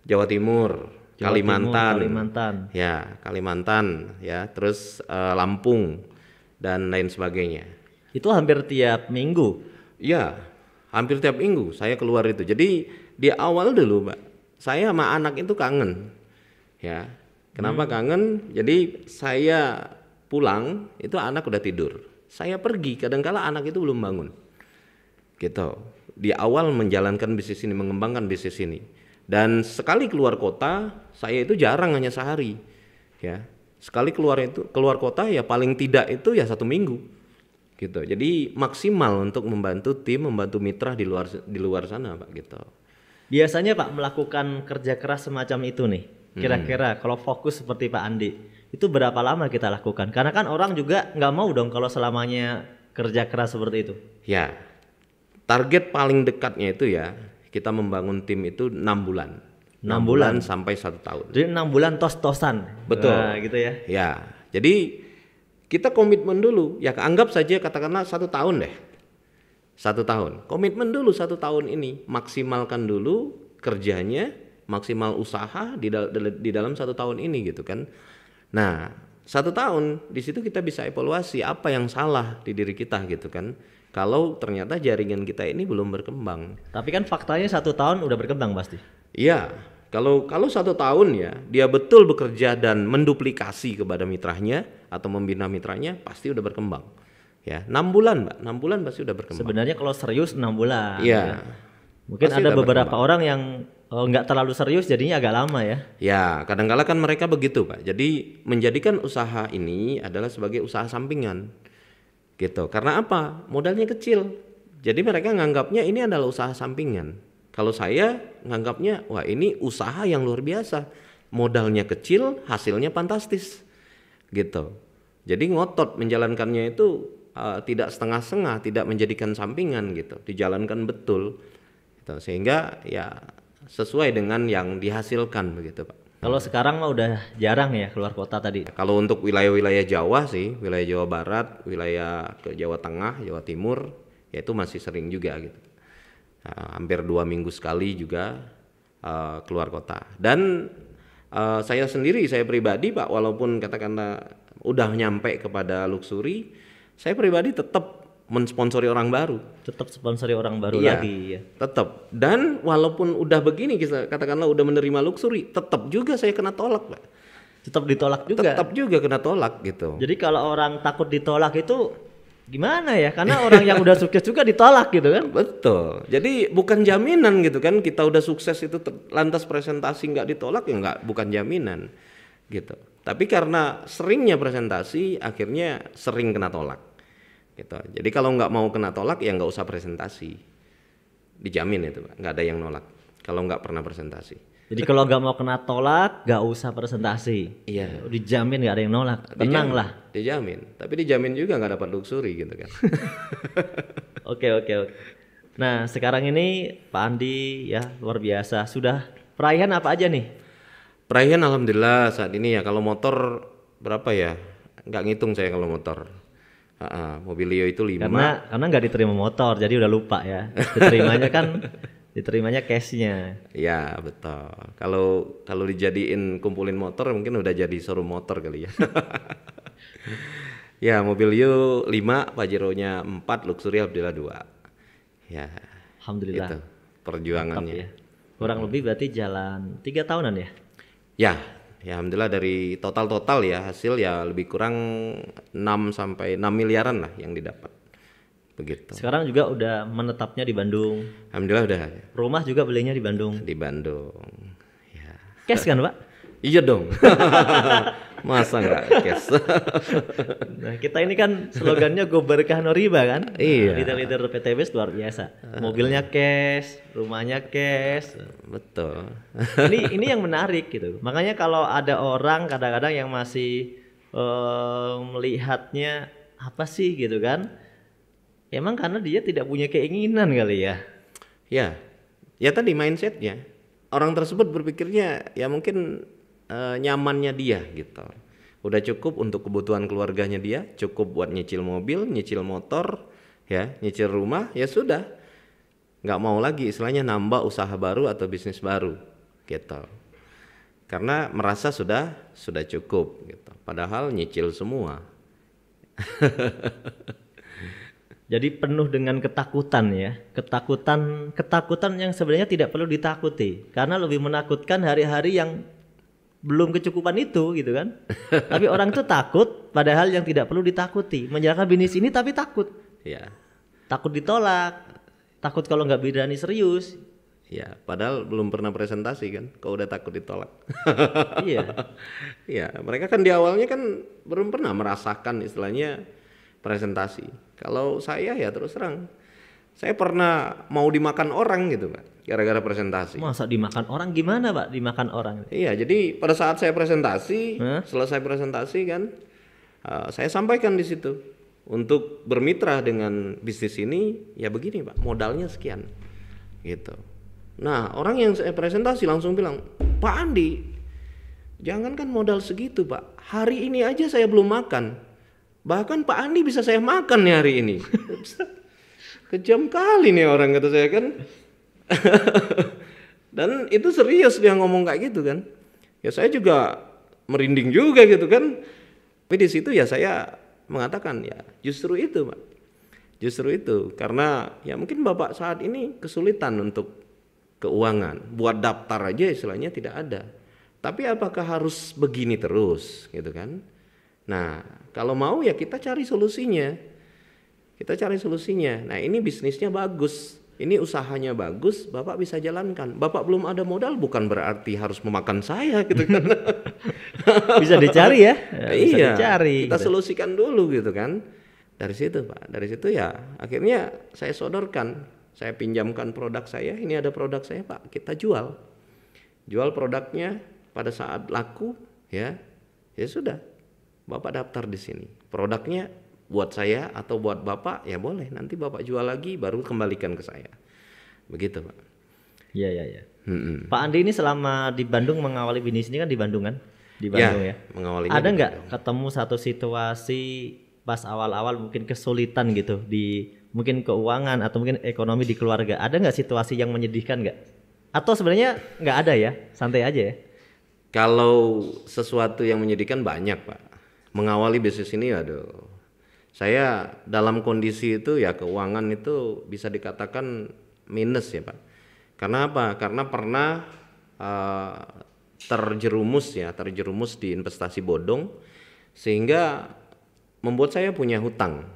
[SPEAKER 1] Jawa Timur,
[SPEAKER 2] Jawa
[SPEAKER 1] Kalimantan.
[SPEAKER 2] Timur, Kalimantan.
[SPEAKER 1] Ya, Kalimantan ya, terus Lampung dan lain sebagainya.
[SPEAKER 2] Itu hampir tiap minggu.
[SPEAKER 1] Iya, hampir tiap minggu saya keluar itu. Jadi di awal dulu, Mbak, saya sama anak itu kangen. Ya. Kenapa kangen? Jadi saya pulang itu anak udah tidur. Saya pergi, kadang-kala anak itu belum bangun. Gitu. Di awal menjalankan bisnis ini, mengembangkan bisnis ini. Dan sekali keluar kota, saya itu jarang, hanya sehari. Ya. Sekali keluar kota ya paling tidak itu ya 1 minggu. Gitu. Jadi maksimal untuk membantu tim, membantu mitra di luar sana, Pak, gitu.
[SPEAKER 2] Biasanya Pak melakukan kerja keras semacam itu nih. Kira-kira kalau fokus seperti Pak Andi, itu berapa lama kita lakukan? Karena kan orang juga nggak mau dong kalau selamanya kerja keras seperti itu.
[SPEAKER 1] Ya, target paling dekatnya itu ya, kita membangun tim itu 6 bulan.
[SPEAKER 2] 6 bulan
[SPEAKER 1] sampai 1 tahun.
[SPEAKER 2] Jadi 6 bulan tos-tosan.
[SPEAKER 1] Betul.
[SPEAKER 2] Nah, gitu ya.
[SPEAKER 1] Ya, jadi kita komitmen dulu. Ya anggap saja katakanlah 1 tahun deh. 1 tahun. Komitmen dulu 1 tahun ini. Maksimalkan dulu kerjanya, maksimal usaha di dalam 1 tahun ini gitu kan. Nah, 1 tahun di situ kita bisa evaluasi apa yang salah di diri kita gitu kan. Kalau ternyata jaringan kita ini belum berkembang.
[SPEAKER 2] Tapi kan faktanya 1 tahun udah berkembang pasti.
[SPEAKER 1] Iya, kalau 1 tahun ya dia betul bekerja dan menduplikasi kepada mitranya atau membina mitranya pasti udah berkembang. Ya, 6 bulan, Mbak. 6 bulan pasti udah berkembang.
[SPEAKER 2] Sebenarnya kalau serius 6 bulan.
[SPEAKER 1] Iya.
[SPEAKER 2] Ya. Mungkin
[SPEAKER 1] Pasti
[SPEAKER 2] ada
[SPEAKER 1] udah
[SPEAKER 2] beberapa
[SPEAKER 1] berkembang.
[SPEAKER 2] orang yang nggak terlalu serius jadinya agak lama ya.
[SPEAKER 1] Ya, kadang-kala kan mereka begitu, Pak. Jadi menjadikan usaha ini adalah sebagai usaha sampingan. Gitu. Karena apa? Modalnya kecil. Jadi mereka nganggapnya ini adalah usaha sampingan. Kalau saya nganggapnya, wah ini usaha yang luar biasa. Modalnya kecil, hasilnya fantastis. Gitu. Jadi ngotot menjalankannya itu tidak setengah-setengah, tidak menjadikan sampingan gitu. Dijalankan betul. Gitu. Sehingga ya sesuai dengan yang dihasilkan begitu, Pak.
[SPEAKER 2] Kalau sekarang mah udah jarang ya keluar kota tadi.
[SPEAKER 1] Kalau untuk wilayah-wilayah Jawa sih, wilayah Jawa Barat, wilayah ke Jawa Tengah, Jawa Timur, ya itu masih sering juga gitu. Hampir 2 minggu sekali juga keluar kota. Dan saya sendiri, saya pribadi, Pak, walaupun katakanlah udah nyampe kepada luxury, saya pribadi tetap mensponsori orang baru.
[SPEAKER 2] Tetap sponsori orang baru
[SPEAKER 1] Iya,
[SPEAKER 2] lagi ya.
[SPEAKER 1] tetap. Dan walaupun udah begini, katakanlah udah menerima luxury, tetap juga saya kena tolak, Pak.
[SPEAKER 2] Tetap ditolak juga.
[SPEAKER 1] Tetap juga kena tolak gitu.
[SPEAKER 2] Jadi kalau orang takut ditolak itu gimana ya? Karena orang yang udah sukses juga ditolak gitu kan.
[SPEAKER 1] Betul. Jadi bukan jaminan gitu kan, kita udah sukses itu lantas presentasi nggak ditolak ya nggak, bukan jaminan gitu. Tapi karena seringnya presentasi, akhirnya sering kena tolak gitu. Jadi kalau nggak mau kena tolak ya nggak usah presentasi, dijamin itu, Pak. Nggak ada yang nolak kalau nggak pernah presentasi.
[SPEAKER 2] Jadi kalau nggak mau kena tolak, nggak usah presentasi.
[SPEAKER 1] Iya.
[SPEAKER 2] Dijamin nggak ada yang nolak. Tenang lah.
[SPEAKER 1] Dijamin. Tapi dijamin juga nggak dapat luxury gitu kan.
[SPEAKER 2] Oke. Nah sekarang ini Pak Andi ya luar biasa. Sudah perayaan apa aja nih?
[SPEAKER 1] Perayaan alhamdulillah saat ini ya, kalau motor berapa ya? Nggak ngitung saya kalau motor. Mobilio itu 5.
[SPEAKER 2] Karena nggak diterima motor, jadi udah lupa ya. Diterimanya cashnya.
[SPEAKER 1] Ya betul. Kalau dijadiin kumpulin motor mungkin udah jadi showroom motor kali ya. Ya, Mobilio 5, Pajero-nya 4, Luxury Alhamdulillah 2. Ya.
[SPEAKER 2] Alhamdulillah.
[SPEAKER 1] Itu perjuangannya.
[SPEAKER 2] Ya. Kurang lebih berarti jalan 3 tahunan ya?
[SPEAKER 1] Ya, alhamdulillah dari total ya hasil ya lebih kurang 6 sampai 6 miliaran lah yang didapat. Begitu.
[SPEAKER 2] Sekarang juga udah menetapnya di Bandung.
[SPEAKER 1] Alhamdulillah udah.
[SPEAKER 2] Rumah juga belinya di Bandung.
[SPEAKER 1] Di Bandung. Ya.
[SPEAKER 2] Cash kan, Pak?
[SPEAKER 1] Iya dong. Masa nggak cash?
[SPEAKER 2] Nah, kita ini kan slogannya Go Berkah No Riba kan?
[SPEAKER 1] Iya.
[SPEAKER 2] Leader PTBS luar biasa. Mobilnya cash, rumahnya cash.
[SPEAKER 1] Betul.
[SPEAKER 2] Ini yang menarik gitu. Makanya kalau ada orang kadang-kadang yang masih melihatnya apa sih gitu kan? Emang karena dia tidak punya keinginan kali ya?
[SPEAKER 1] Ya tadi mindsetnya. Orang tersebut berpikirnya ya mungkin nyamannya dia gitu. Udah cukup untuk kebutuhan keluarganya dia, cukup buat nyicil mobil, nyicil motor, ya, nyicil rumah, ya sudah. Nggak mau lagi istilahnya nambah usaha baru atau bisnis baru gitu. Karena merasa sudah cukup gitu. Padahal nyicil semua.
[SPEAKER 2] Jadi penuh dengan ketakutan ya, ketakutan yang sebenarnya tidak perlu ditakuti, karena lebih menakutkan hari-hari yang belum kecukupan itu gitu kan. Tapi orang tuh takut padahal yang tidak perlu ditakuti, menjalankan bisnis ini tapi takut.
[SPEAKER 1] Ya.
[SPEAKER 2] Takut ditolak, takut kalau nggak berani serius.
[SPEAKER 1] Ya, padahal belum pernah presentasi kan, kau udah takut ditolak.
[SPEAKER 2] Iya.
[SPEAKER 1] Ya, mereka kan di awalnya kan belum pernah merasakan istilahnya presentasi. Kalau saya ya terus terang, saya pernah mau dimakan orang gitu Pak, gara-gara presentasi.
[SPEAKER 2] Masa dimakan orang gimana Pak? Dimakan orang?
[SPEAKER 1] Iya, jadi pada saat saya presentasi, selesai presentasi kan, saya sampaikan di situ untuk bermitra dengan bisnis ini, ya begini Pak, modalnya sekian, gitu. Nah, orang yang saya presentasi langsung bilang, Pak Andi, jangankan modal segitu Pak, hari ini aja saya belum makan. Bahkan Pak Andi bisa saya makan nih hari ini. Kejam kali nih orang kata saya kan. Dan itu serius dia ngomong kayak gitu kan. Ya saya juga merinding juga gitu kan. Tapi di situ ya saya mengatakan ya justru itu Pak. Justru itu karena ya mungkin Bapak saat ini kesulitan untuk keuangan. Buat daftar aja istilahnya tidak ada. Tapi apakah harus begini terus gitu kan? Nah, kalau mau ya kita cari solusinya. Nah, ini bisnisnya bagus. Ini usahanya bagus, Bapak bisa jalankan. Bapak belum ada modal bukan berarti harus memakan saya gitu kan.
[SPEAKER 2] Bisa dicari ya. Bisa
[SPEAKER 1] iya,
[SPEAKER 2] dicari.
[SPEAKER 1] Kita solusikan dulu gitu kan. Dari situ Pak, dari situ ya akhirnya saya sodorkan. Saya pinjamkan produk saya, ini ada produk saya Pak, kita jual. Jual produknya pada saat laku ya sudah. Bapak daftar di sini. Produknya buat saya atau buat Bapak ya boleh. Nanti Bapak jual lagi baru kembalikan ke saya. Begitu Pak.
[SPEAKER 2] Iya. Pak Andi ini selama di Bandung mengawali bisnis ini kan di Bandung kan? Di Bandung ya.
[SPEAKER 1] Mengawalinya
[SPEAKER 2] ada nggak ketemu satu situasi pas awal-awal mungkin kesulitan gitu di mungkin keuangan atau mungkin ekonomi di keluarga? Ada nggak situasi yang menyedihkan nggak? Atau sebenarnya nggak ada ya? Santai aja ya?
[SPEAKER 1] Kalau sesuatu yang menyedihkan banyak Pak. Mengawali bisnis ini aduh. Saya dalam kondisi itu ya keuangan itu bisa dikatakan minus ya Pak. Karena apa? Karena pernah terjerumus di investasi bodong sehingga membuat saya punya hutang.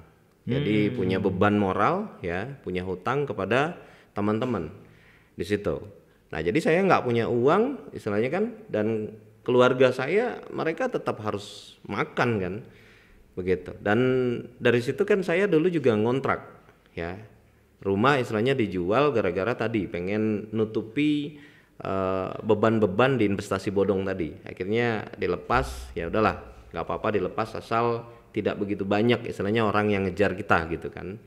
[SPEAKER 1] Jadi punya beban moral ya, punya hutang kepada teman-teman di situ. Nah, jadi saya nggak punya uang istilahnya kan, dan keluarga saya mereka tetap harus makan kan begitu. Dan dari situ kan saya dulu juga ngontrak ya, rumah istilahnya dijual gara-gara tadi pengen nutupi beban-beban di investasi bodong tadi. Akhirnya dilepas, ya udahlah nggak apa-apa dilepas asal tidak begitu banyak istilahnya orang yang ngejar kita gitu kan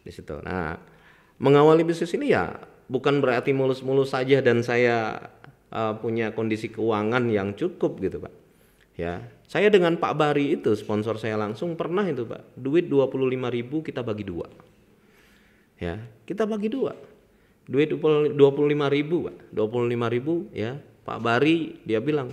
[SPEAKER 1] di situ. Nah, mengawali bisnis ini ya bukan berarti mulus-mulus saja dan saya punya kondisi keuangan yang cukup gitu Pak. Ya, saya dengan Pak Bari itu sponsor saya langsung pernah itu Pak, duit 25.000 kita bagi 2. Ya, kita bagi 2. Duit 25.000 Pak, 25.000 ya. Pak Bari dia bilang,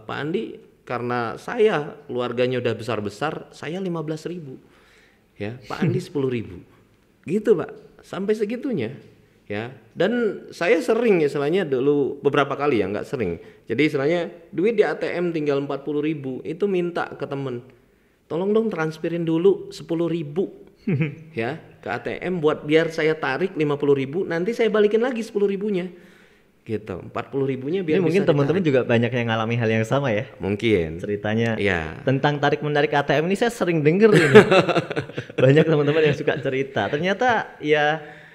[SPEAKER 1] Pak Andi, karena saya keluarganya udah besar-besar, saya 15.000. Ya, Pak Andi 10.000. Gitu Pak, sampai segitunya. Ya, dan saya sering istilahnya dulu beberapa kali ya, nggak sering. Jadi istilahnya duit di ATM tinggal 40.000, itu minta ke temen, tolong dong transferin dulu 10.000 ya ke ATM buat biar saya tarik 50.000, nanti saya balikin lagi 10.000-nya. Gitu, 40.000-nya biar
[SPEAKER 2] ini
[SPEAKER 1] bisa
[SPEAKER 2] mungkin teman-teman
[SPEAKER 1] ditarik.
[SPEAKER 2] juga banyak yang ngalami hal yang sama ya.
[SPEAKER 1] Mungkin.
[SPEAKER 2] Ceritanya
[SPEAKER 1] Ya.
[SPEAKER 2] tentang tarik menarik ATM ini saya sering denger ini. Banyak teman-teman yang suka cerita. Ternyata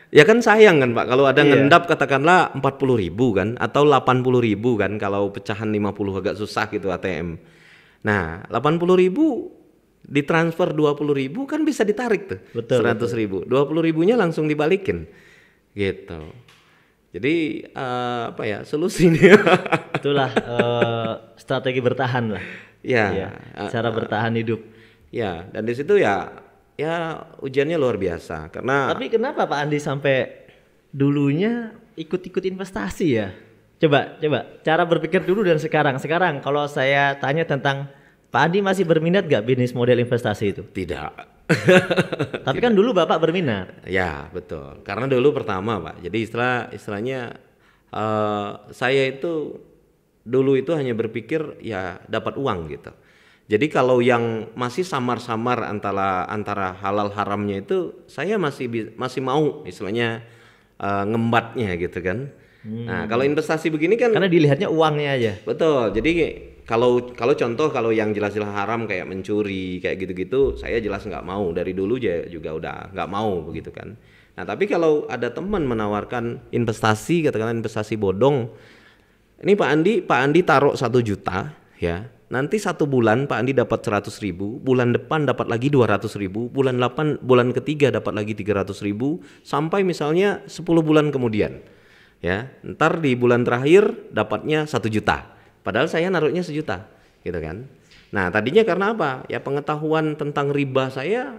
[SPEAKER 1] Ya kan sayang kan Pak, kalau ada
[SPEAKER 2] Iya.
[SPEAKER 1] ngendap katakanlah 40.000 kan, atau 80.000 kan, kalau pecahan 50 agak susah gitu ATM. Nah 80.000 ditransfer 20.000 kan bisa ditarik tuh.
[SPEAKER 2] Betul,
[SPEAKER 1] 100.000, 20.000-nya langsung dibalikin gitu. Jadi apa ya solusinya?
[SPEAKER 2] itulah strategi bertahan lah.
[SPEAKER 1] Ya,
[SPEAKER 2] Iya, cara bertahan hidup.
[SPEAKER 1] ya, dan di situ ya ujiannya luar biasa karena
[SPEAKER 2] Tapi kenapa Pak Andi sampai dulunya ikut-ikut investasi ya? Coba cara berpikir dulu dan sekarang. Sekarang kalau saya tanya tentang Pak Andi masih berminat gak bisnis model investasi itu?
[SPEAKER 1] tidak.
[SPEAKER 2] Tapi kan dulu Bapak berminat.
[SPEAKER 1] Ya betul, karena dulu pertama Pak, jadi istilahnya saya itu dulu itu hanya berpikir ya dapat uang gitu. Jadi kalau yang masih samar-samar antara halal haramnya itu saya masih mau istilahnya ngembatnya gitu kan. Nah kalau investasi begini kan
[SPEAKER 2] Karena dilihatnya uangnya aja.
[SPEAKER 1] betul, jadi kalau contoh kalau yang jelas-jelas haram kayak mencuri kayak gitu-gitu, saya jelas nggak mau, dari dulu juga udah nggak mau begitu kan. Nah tapi kalau ada teman menawarkan investasi, katakanlah investasi bodong, ini Pak Andi taruh 1 juta ya, nanti 1 bulan Pak Andi dapat 100.000, bulan depan dapat lagi 200.000, bulan ketiga dapat lagi 300.000, sampai misalnya 10 bulan kemudian ya, ntar di bulan terakhir dapatnya 1 juta. Padahal saya naruhnya 1 juta, gitu kan. Nah tadinya karena apa? Ya pengetahuan tentang riba saya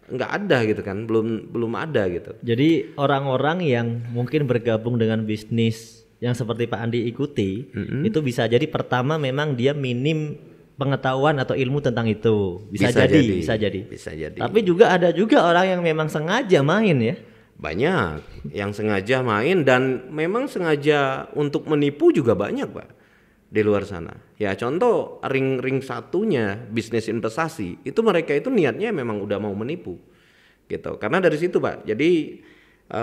[SPEAKER 1] nggak ada gitu kan, belum ada gitu.
[SPEAKER 2] Jadi orang-orang yang mungkin bergabung dengan bisnis yang seperti Pak Andi ikuti, itu bisa jadi pertama memang dia minim pengetahuan atau ilmu tentang itu. Bisa jadi. Tapi juga ada juga orang yang memang sengaja main ya.
[SPEAKER 1] Banyak yang sengaja main dan memang sengaja untuk menipu juga banyak Pak di luar sana. Ya contoh ring satunya bisnis investasi itu mereka itu niatnya memang udah mau menipu gitu. Karena dari situ Pak. Jadi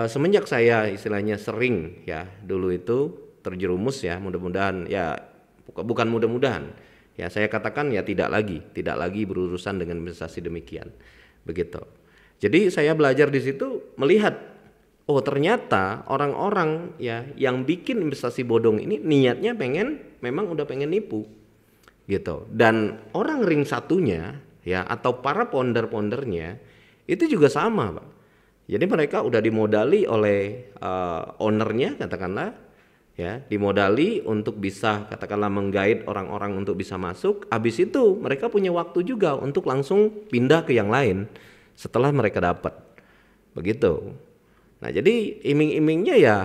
[SPEAKER 1] semenjak saya istilahnya sering ya dulu itu terjerumus ya, mudah-mudahan ya bukan mudah-mudahan ya saya katakan ya tidak lagi berurusan dengan investasi demikian begitu. Jadi saya belajar di situ melihat oh ternyata orang-orang ya yang bikin investasi bodong ini niatnya memang udah pengen nipu gitu. Dan orang ring satunya ya atau para founder-foundernya itu juga sama Pak. Jadi mereka udah dimodali oleh ownernya katakanlah ya, dimodali untuk bisa katakanlah menggait orang-orang untuk bisa masuk. Habis itu mereka punya waktu juga untuk langsung pindah ke yang lain setelah mereka dapat begitu. Nah jadi iming-imingnya ya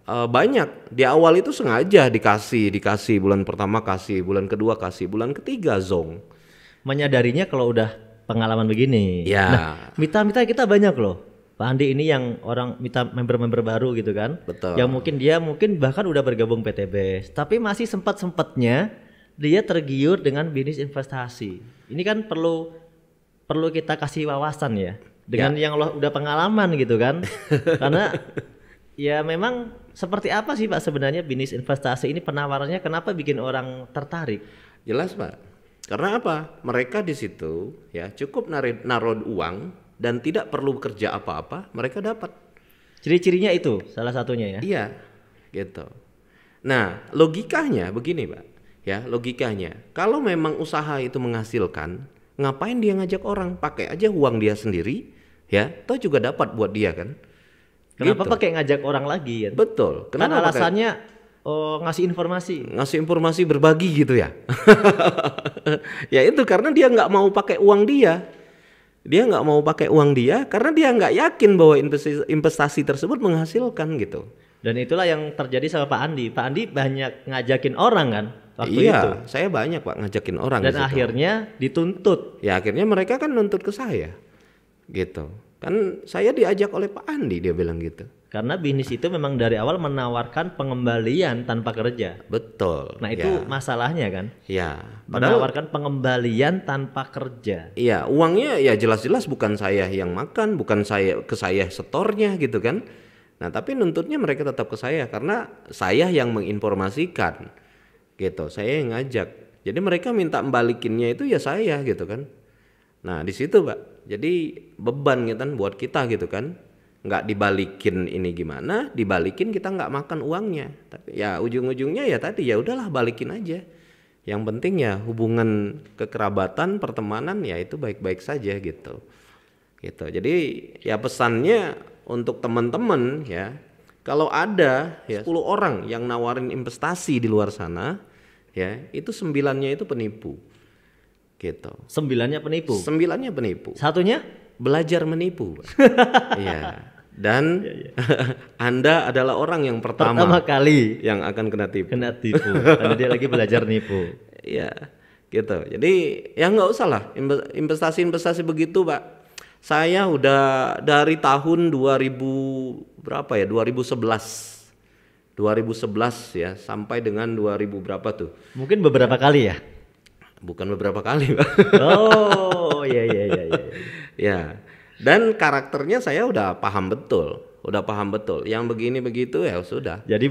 [SPEAKER 1] banyak. Di awal itu sengaja dikasih bulan pertama kasih, bulan kedua kasih, bulan ketiga zong.
[SPEAKER 2] Menyadarinya kalau udah pengalaman begini.
[SPEAKER 1] Ya.
[SPEAKER 2] Nah, mitra-mitra kita banyak loh. Pak Andi ini yang orang mitra member-member baru gitu kan.
[SPEAKER 1] Betul.
[SPEAKER 2] Yang mungkin bahkan udah bergabung PTBS, tapi masih sempat-sempatnya dia tergiur dengan bisnis investasi. Ini kan perlu kita kasih wawasan ya. Dengan yang lo udah pengalaman gitu kan. Karena ya memang seperti apa sih Pak sebenarnya bisnis investasi ini, penawarannya kenapa bikin orang tertarik?
[SPEAKER 1] Jelas Pak. Karena apa? Mereka di situ ya cukup naruh uang dan tidak perlu kerja apa-apa, mereka dapat.
[SPEAKER 2] Ciri-cirinya itu salah satunya ya.
[SPEAKER 1] Iya, gitu. Nah, logikanya begini, Pak. Ya, logikanya. Kalau memang usaha itu menghasilkan, ngapain dia ngajak orang? Pakai aja uang dia sendiri, ya. Toh juga dapat buat dia kan.
[SPEAKER 2] Kenapa
[SPEAKER 1] Gitu.
[SPEAKER 2] pakai ngajak orang lagi ya?
[SPEAKER 1] Betul.
[SPEAKER 2] Kan
[SPEAKER 1] Kenapa
[SPEAKER 2] alasannya ngasih informasi.
[SPEAKER 1] Ngasih informasi, berbagi gitu ya. Ya itu karena dia nggak mau pakai uang dia. Dia nggak mau pakai uang dia karena dia nggak yakin bahwa investasi tersebut menghasilkan gitu.
[SPEAKER 2] Dan itulah yang terjadi sama Pak Andi. Pak Andi banyak ngajakin orang kan waktu
[SPEAKER 1] Iya,
[SPEAKER 2] itu.
[SPEAKER 1] saya banyak Pak ngajakin orang.
[SPEAKER 2] Dan akhirnya dituntut.
[SPEAKER 1] Ya akhirnya mereka kan nuntut ke saya, gitu. Kan saya diajak oleh Pak Andi, dia bilang gitu.
[SPEAKER 2] Karena bisnis itu memang dari awal menawarkan pengembalian tanpa kerja.
[SPEAKER 1] Betul.
[SPEAKER 2] Nah itu masalahnya kan.
[SPEAKER 1] Ya.
[SPEAKER 2] Menawarkan pengembalian tanpa kerja.
[SPEAKER 1] Iya, uangnya ya jelas-jelas bukan saya yang makan, bukan ke saya setornya gitu kan. Nah tapi nuntutnya mereka tetap ke saya karena saya yang menginformasikan gitu, saya yang ngajak. Jadi mereka minta balikinnya itu ya saya gitu kan. Nah di situ Pak, jadi beban gitu kan buat kita gitu kan. Nggak dibalikin ini gimana, dibalikin kita nggak makan uangnya. Tapi ya ujung-ujungnya ya tadi ya udahlah balikin aja. Yang penting ya hubungan kekerabatan, pertemanan ya itu baik-baik saja gitu. Gitu. Jadi ya pesannya untuk teman-teman ya, kalau ada ya 10 orang yang nawarin investasi di luar sana ya, itu 9-nya itu penipu. Gitu.
[SPEAKER 2] 9-nya penipu.
[SPEAKER 1] 9-nya penipu.
[SPEAKER 2] Satunya
[SPEAKER 1] belajar menipu. Iya. Dan Anda adalah orang yang pertama
[SPEAKER 2] kali
[SPEAKER 1] yang akan kena tipu.
[SPEAKER 2] Karena dia lagi belajar nipu.
[SPEAKER 1] Iya, gitu. Jadi ya nggak usah lah investasi begitu Pak. Saya udah dari tahun 2000 berapa ya? 2011 ya sampai dengan 2000 berapa tuh?
[SPEAKER 2] Mungkin beberapa kali ya?
[SPEAKER 1] Bukan beberapa kali Pak.
[SPEAKER 2] Oh iya.
[SPEAKER 1] Ya. Dan karakternya saya udah paham betul. Yang begini begitu ya sudah.
[SPEAKER 2] Jadi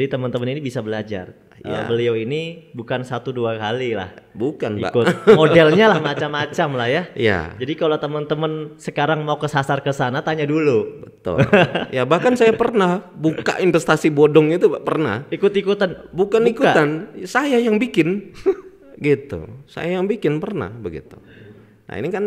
[SPEAKER 2] teman-teman ini bisa belajar. Ya. Beliau ini bukan 1-2 kali lah.
[SPEAKER 1] Bukan, Mbak.
[SPEAKER 2] Ikut modelnya lah macam-macam lah ya.
[SPEAKER 1] Iya.
[SPEAKER 2] Jadi kalau teman-teman sekarang mau kesasar ke sana tanya dulu.
[SPEAKER 1] Betul. Ya bahkan saya pernah buka investasi bodong itu pernah.
[SPEAKER 2] Ikut-ikutan.
[SPEAKER 1] Bukan ikutan, saya yang bikin. Gitu. Saya yang bikin pernah begitu. Nah, ini kan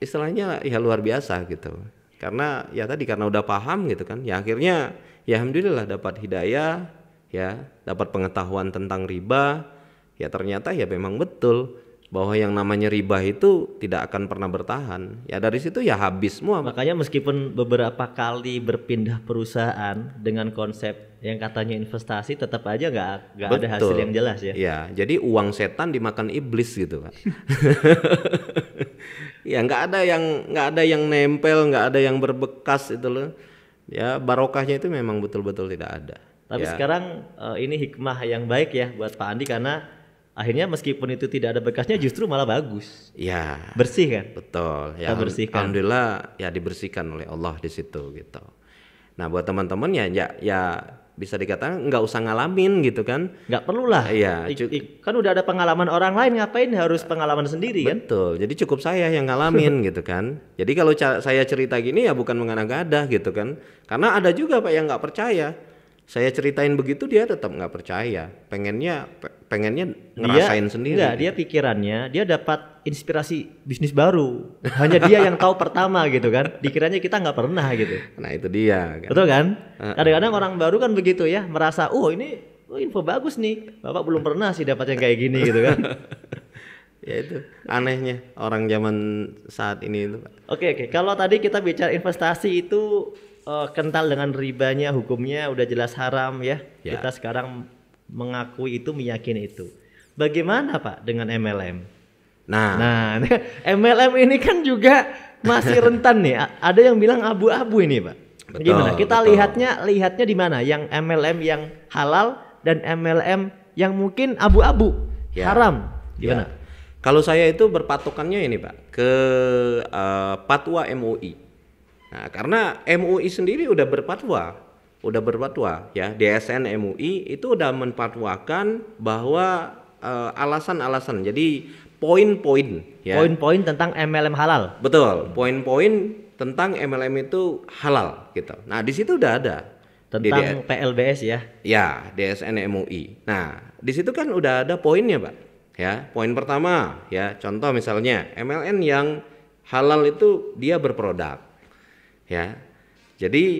[SPEAKER 1] istilahnya ya luar biasa gitu. Karena ya tadi karena udah paham gitu kan. Ya akhirnya ya alhamdulillah dapat hidayah, ya, dapat pengetahuan tentang riba. Ya ternyata ya memang betul bahwa yang namanya riba itu tidak akan pernah bertahan. Ya dari situ ya habis semua.
[SPEAKER 2] Makanya meskipun beberapa kali berpindah perusahaan dengan konsep yang katanya investasi, tetap aja nggak ada hasil yang jelas ya.
[SPEAKER 1] Ya, jadi uang setan dimakan iblis gitu Pak. Ya nggak ada yang nempel, nggak ada yang berbekas itu loh. Ya barokahnya itu memang betul-betul tidak ada.
[SPEAKER 2] Tapi
[SPEAKER 1] ya.
[SPEAKER 2] Sekarang ini hikmah yang baik ya buat Pak Andi karena akhirnya meskipun itu tidak ada bekasnya justru malah bagus.
[SPEAKER 1] Ya.
[SPEAKER 2] Bersih kan?
[SPEAKER 1] Betul. Ya, alhamdulillah ya dibersihkan oleh Allah di situ gitu. Nah buat teman-teman ya bisa dikatakan nggak usah ngalamin gitu kan. Nggak
[SPEAKER 2] perlu lah.
[SPEAKER 1] Iya.
[SPEAKER 2] Kan udah ada pengalaman orang lain, ngapain harus pengalaman sendiri kan?
[SPEAKER 1] Betul. Jadi cukup saya yang ngalamin gitu kan. Jadi kalau saya cerita gini ya bukan mengada-ngada gitu kan. Karena ada juga Pak yang nggak percaya. Saya ceritain begitu dia tetap nggak percaya. Pengennya ngerasain sendiri.
[SPEAKER 2] Enggak, dia pikirannya dia dapat inspirasi bisnis baru. Hanya dia yang tahu pertama gitu kan. Dikiranya kita nggak pernah gitu.
[SPEAKER 1] Nah itu dia. Kan?
[SPEAKER 2] Betul kan? Kadang-kadang orang baru kan begitu ya, merasa ini info bagus nih. Bapak belum pernah sih dapat yang kayak gini gitu kan.
[SPEAKER 1] Ya itu anehnya orang zaman saat ini itu.
[SPEAKER 2] Oke. Kalau tadi kita bicara investasi itu kental dengan ribanya, hukumnya udah jelas haram ya. Kita sekarang mengakui itu, meyakini itu. Bagaimana Pak dengan MLM? Nah MLM ini kan juga masih rentan nih. Ada yang bilang abu-abu ini Pak.
[SPEAKER 1] Betul,
[SPEAKER 2] gimana? Kita
[SPEAKER 1] betul.
[SPEAKER 2] lihatnya di mana? Yang MLM yang halal dan MLM yang mungkin abu-abu, haram. Gimana?
[SPEAKER 1] Kalau saya itu berpatokannya ini Pak ke fatwa MUI. Nah, karena MUI sendiri udah berfatwa ya, DSN MUI itu udah menfatwakan bahwa alasan-alasan, jadi poin-poin ya.
[SPEAKER 2] Poin-poin tentang MLM halal.
[SPEAKER 1] Betul, poin-poin tentang MLM itu halal gitu. Nah, di situ udah ada
[SPEAKER 2] tentang PLBS ya.
[SPEAKER 1] Ya, DSN MUI. Nah, di situ kan udah ada poinnya, Pak. Ya, poin pertama ya, contoh misalnya MLM yang halal itu dia berproduk. Ya. Jadi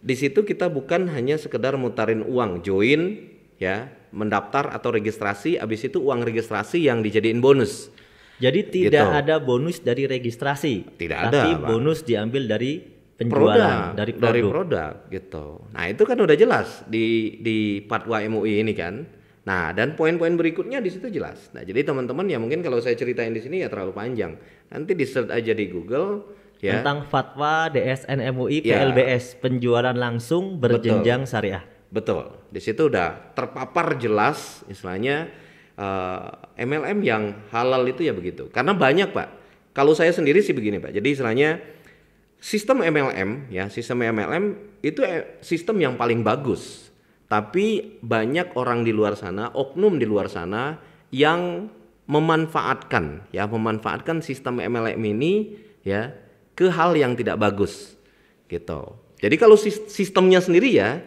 [SPEAKER 1] di situ kita bukan hanya sekedar mutarin uang, join ya, mendaftar atau registrasi, habis itu uang registrasi yang dijadiin bonus.
[SPEAKER 2] Jadi tidak
[SPEAKER 1] Gitu.
[SPEAKER 2] ada bonus dari registrasi,
[SPEAKER 1] Tidak
[SPEAKER 2] tapi
[SPEAKER 1] ada, Pak.
[SPEAKER 2] bonus diambil dari penjualan, dari produk.
[SPEAKER 1] gitu. Nah, itu kan udah jelas di Fatwa MUI ini kan. Nah, dan poin-poin berikutnya di situ jelas. Nah, jadi teman-teman ya mungkin kalau saya ceritain di sini ya terlalu panjang. Nanti di search aja di Google ya.
[SPEAKER 2] Tentang fatwa DSN MUI
[SPEAKER 1] Ya.
[SPEAKER 2] PLBS, penjualan langsung berjenjang syariah.
[SPEAKER 1] Betul. Di situ udah terpapar jelas istilahnya MLM yang halal itu ya begitu. Karena banyak, Pak. Kalau saya sendiri sih begini, Pak. Jadi istilahnya sistem MLM ya, sistem MLM itu sistem yang paling bagus. Tapi banyak orang di luar sana, oknum di luar sana yang memanfaatkan sistem MLM ini ya ke hal yang tidak bagus gitu. Jadi kalau sistemnya sendiri ya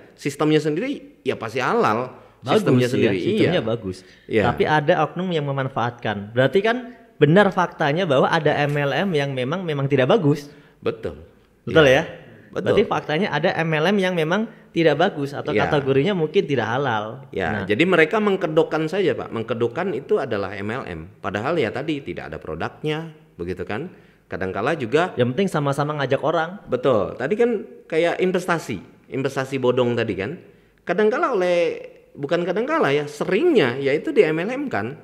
[SPEAKER 1] pasti halal. Sistemnya sendiri
[SPEAKER 2] sistemnya
[SPEAKER 1] iya.
[SPEAKER 2] bagus.
[SPEAKER 1] Iya.
[SPEAKER 2] Tapi ada oknum yang memanfaatkan. Berarti kan benar faktanya bahwa ada MLM yang memang tidak bagus.
[SPEAKER 1] Betul.
[SPEAKER 2] Betul ya?
[SPEAKER 1] Betul.
[SPEAKER 2] Berarti faktanya ada MLM yang memang tidak bagus atau
[SPEAKER 1] Ya.
[SPEAKER 2] kategorinya mungkin tidak halal.
[SPEAKER 1] Ya, jadi mereka mengkedokkan saja, Pak. Mengkedokkan itu adalah MLM. Padahal ya tadi tidak ada produknya, begitu kan? Kadangkala juga
[SPEAKER 2] Yang penting sama-sama ngajak orang.
[SPEAKER 1] betul. Tadi kan kayak investasi bodong tadi kan. Bukan kadangkala ya, seringnya yaitu di MLM kan.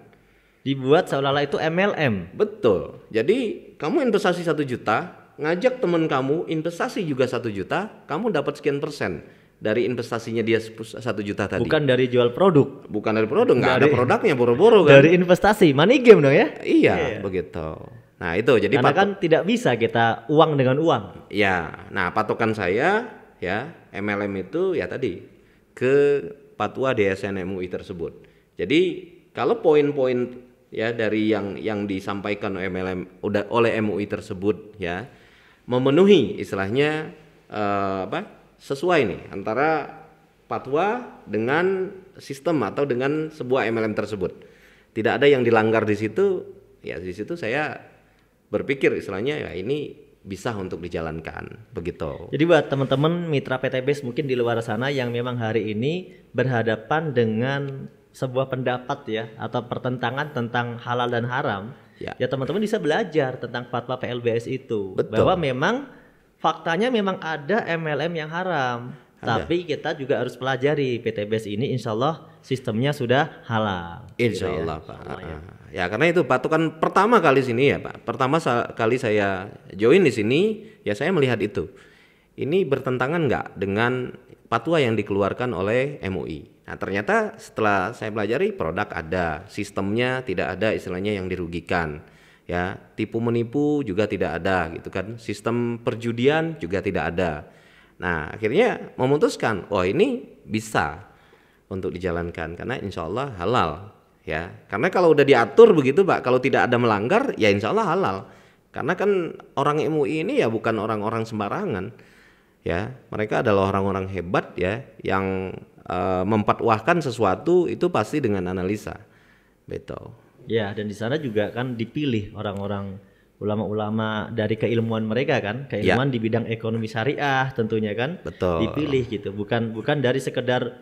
[SPEAKER 2] Dibuat seolah-olah itu MLM.
[SPEAKER 1] Betul. Jadi kamu investasi 1 juta, ngajak teman kamu investasi juga 1 juta, kamu dapat sekian persen dari investasinya dia 1 juta tadi.
[SPEAKER 2] Bukan dari jual produk.
[SPEAKER 1] Bukan dari produk, nggak ada produknya, boro-boro kan.
[SPEAKER 2] Dari investasi, money game dong ya?
[SPEAKER 1] Iya, begitu. Nah itu jadi
[SPEAKER 2] Karena kan tidak bisa kita uang dengan uang.
[SPEAKER 1] ya, nah patokan saya ya MLM itu ya tadi ke Fatwa DSN MUI tersebut. Jadi kalau poin-poin ya dari yang disampaikan oleh MUI tersebut ya memenuhi istilahnya sesuai nih antara fatwa dengan sistem atau dengan sebuah MLM tersebut. Tidak ada yang dilanggar di situ. Ya di situ saya berpikir istilahnya ya ini bisa untuk dijalankan begitu.
[SPEAKER 2] Jadi buat teman-teman mitra PTBS mungkin di luar sana yang memang hari ini berhadapan dengan sebuah pendapat ya atau pertentangan tentang halal dan haram, ya teman-teman bisa belajar tentang fatwa PLBS itu.
[SPEAKER 1] Betul.
[SPEAKER 2] Bahwa memang faktanya memang ada MLM yang haram. Tapi kita juga harus pelajari PTBS ini insya Allah sistemnya sudah halal.
[SPEAKER 1] Insya
[SPEAKER 2] gitu
[SPEAKER 1] Allah,
[SPEAKER 2] ya.
[SPEAKER 1] Pak.
[SPEAKER 2] Insya Allah, ya.
[SPEAKER 1] Ya karena itu patokan pertama kali sini ya Pak. Pertama kali saya join di sini ya saya melihat itu. Ini bertentangan nggak dengan fatwa yang dikeluarkan oleh MUI. Nah ternyata setelah saya pelajari produk ada, sistemnya tidak ada istilahnya yang dirugikan. Ya tipu menipu juga tidak ada gitu kan. Sistem perjudian juga tidak ada. Nah akhirnya memutuskan, oh ini bisa untuk dijalankan karena insya Allah halal ya. Karena kalau udah diatur begitu Pak, kalau tidak ada melanggar ya insya Allah halal. Karena kan orang MUI ini ya bukan orang-orang sembarangan ya. Mereka adalah orang-orang hebat ya yang memfatwahkan sesuatu itu pasti dengan analisa. Betul.
[SPEAKER 2] Ya dan di sana juga kan dipilih orang-orang ulama-ulama dari keilmuan mereka kan, keilmuan di bidang ekonomi syariah tentunya kan.
[SPEAKER 1] Betul.
[SPEAKER 2] Dipilih gitu, bukan dari sekedar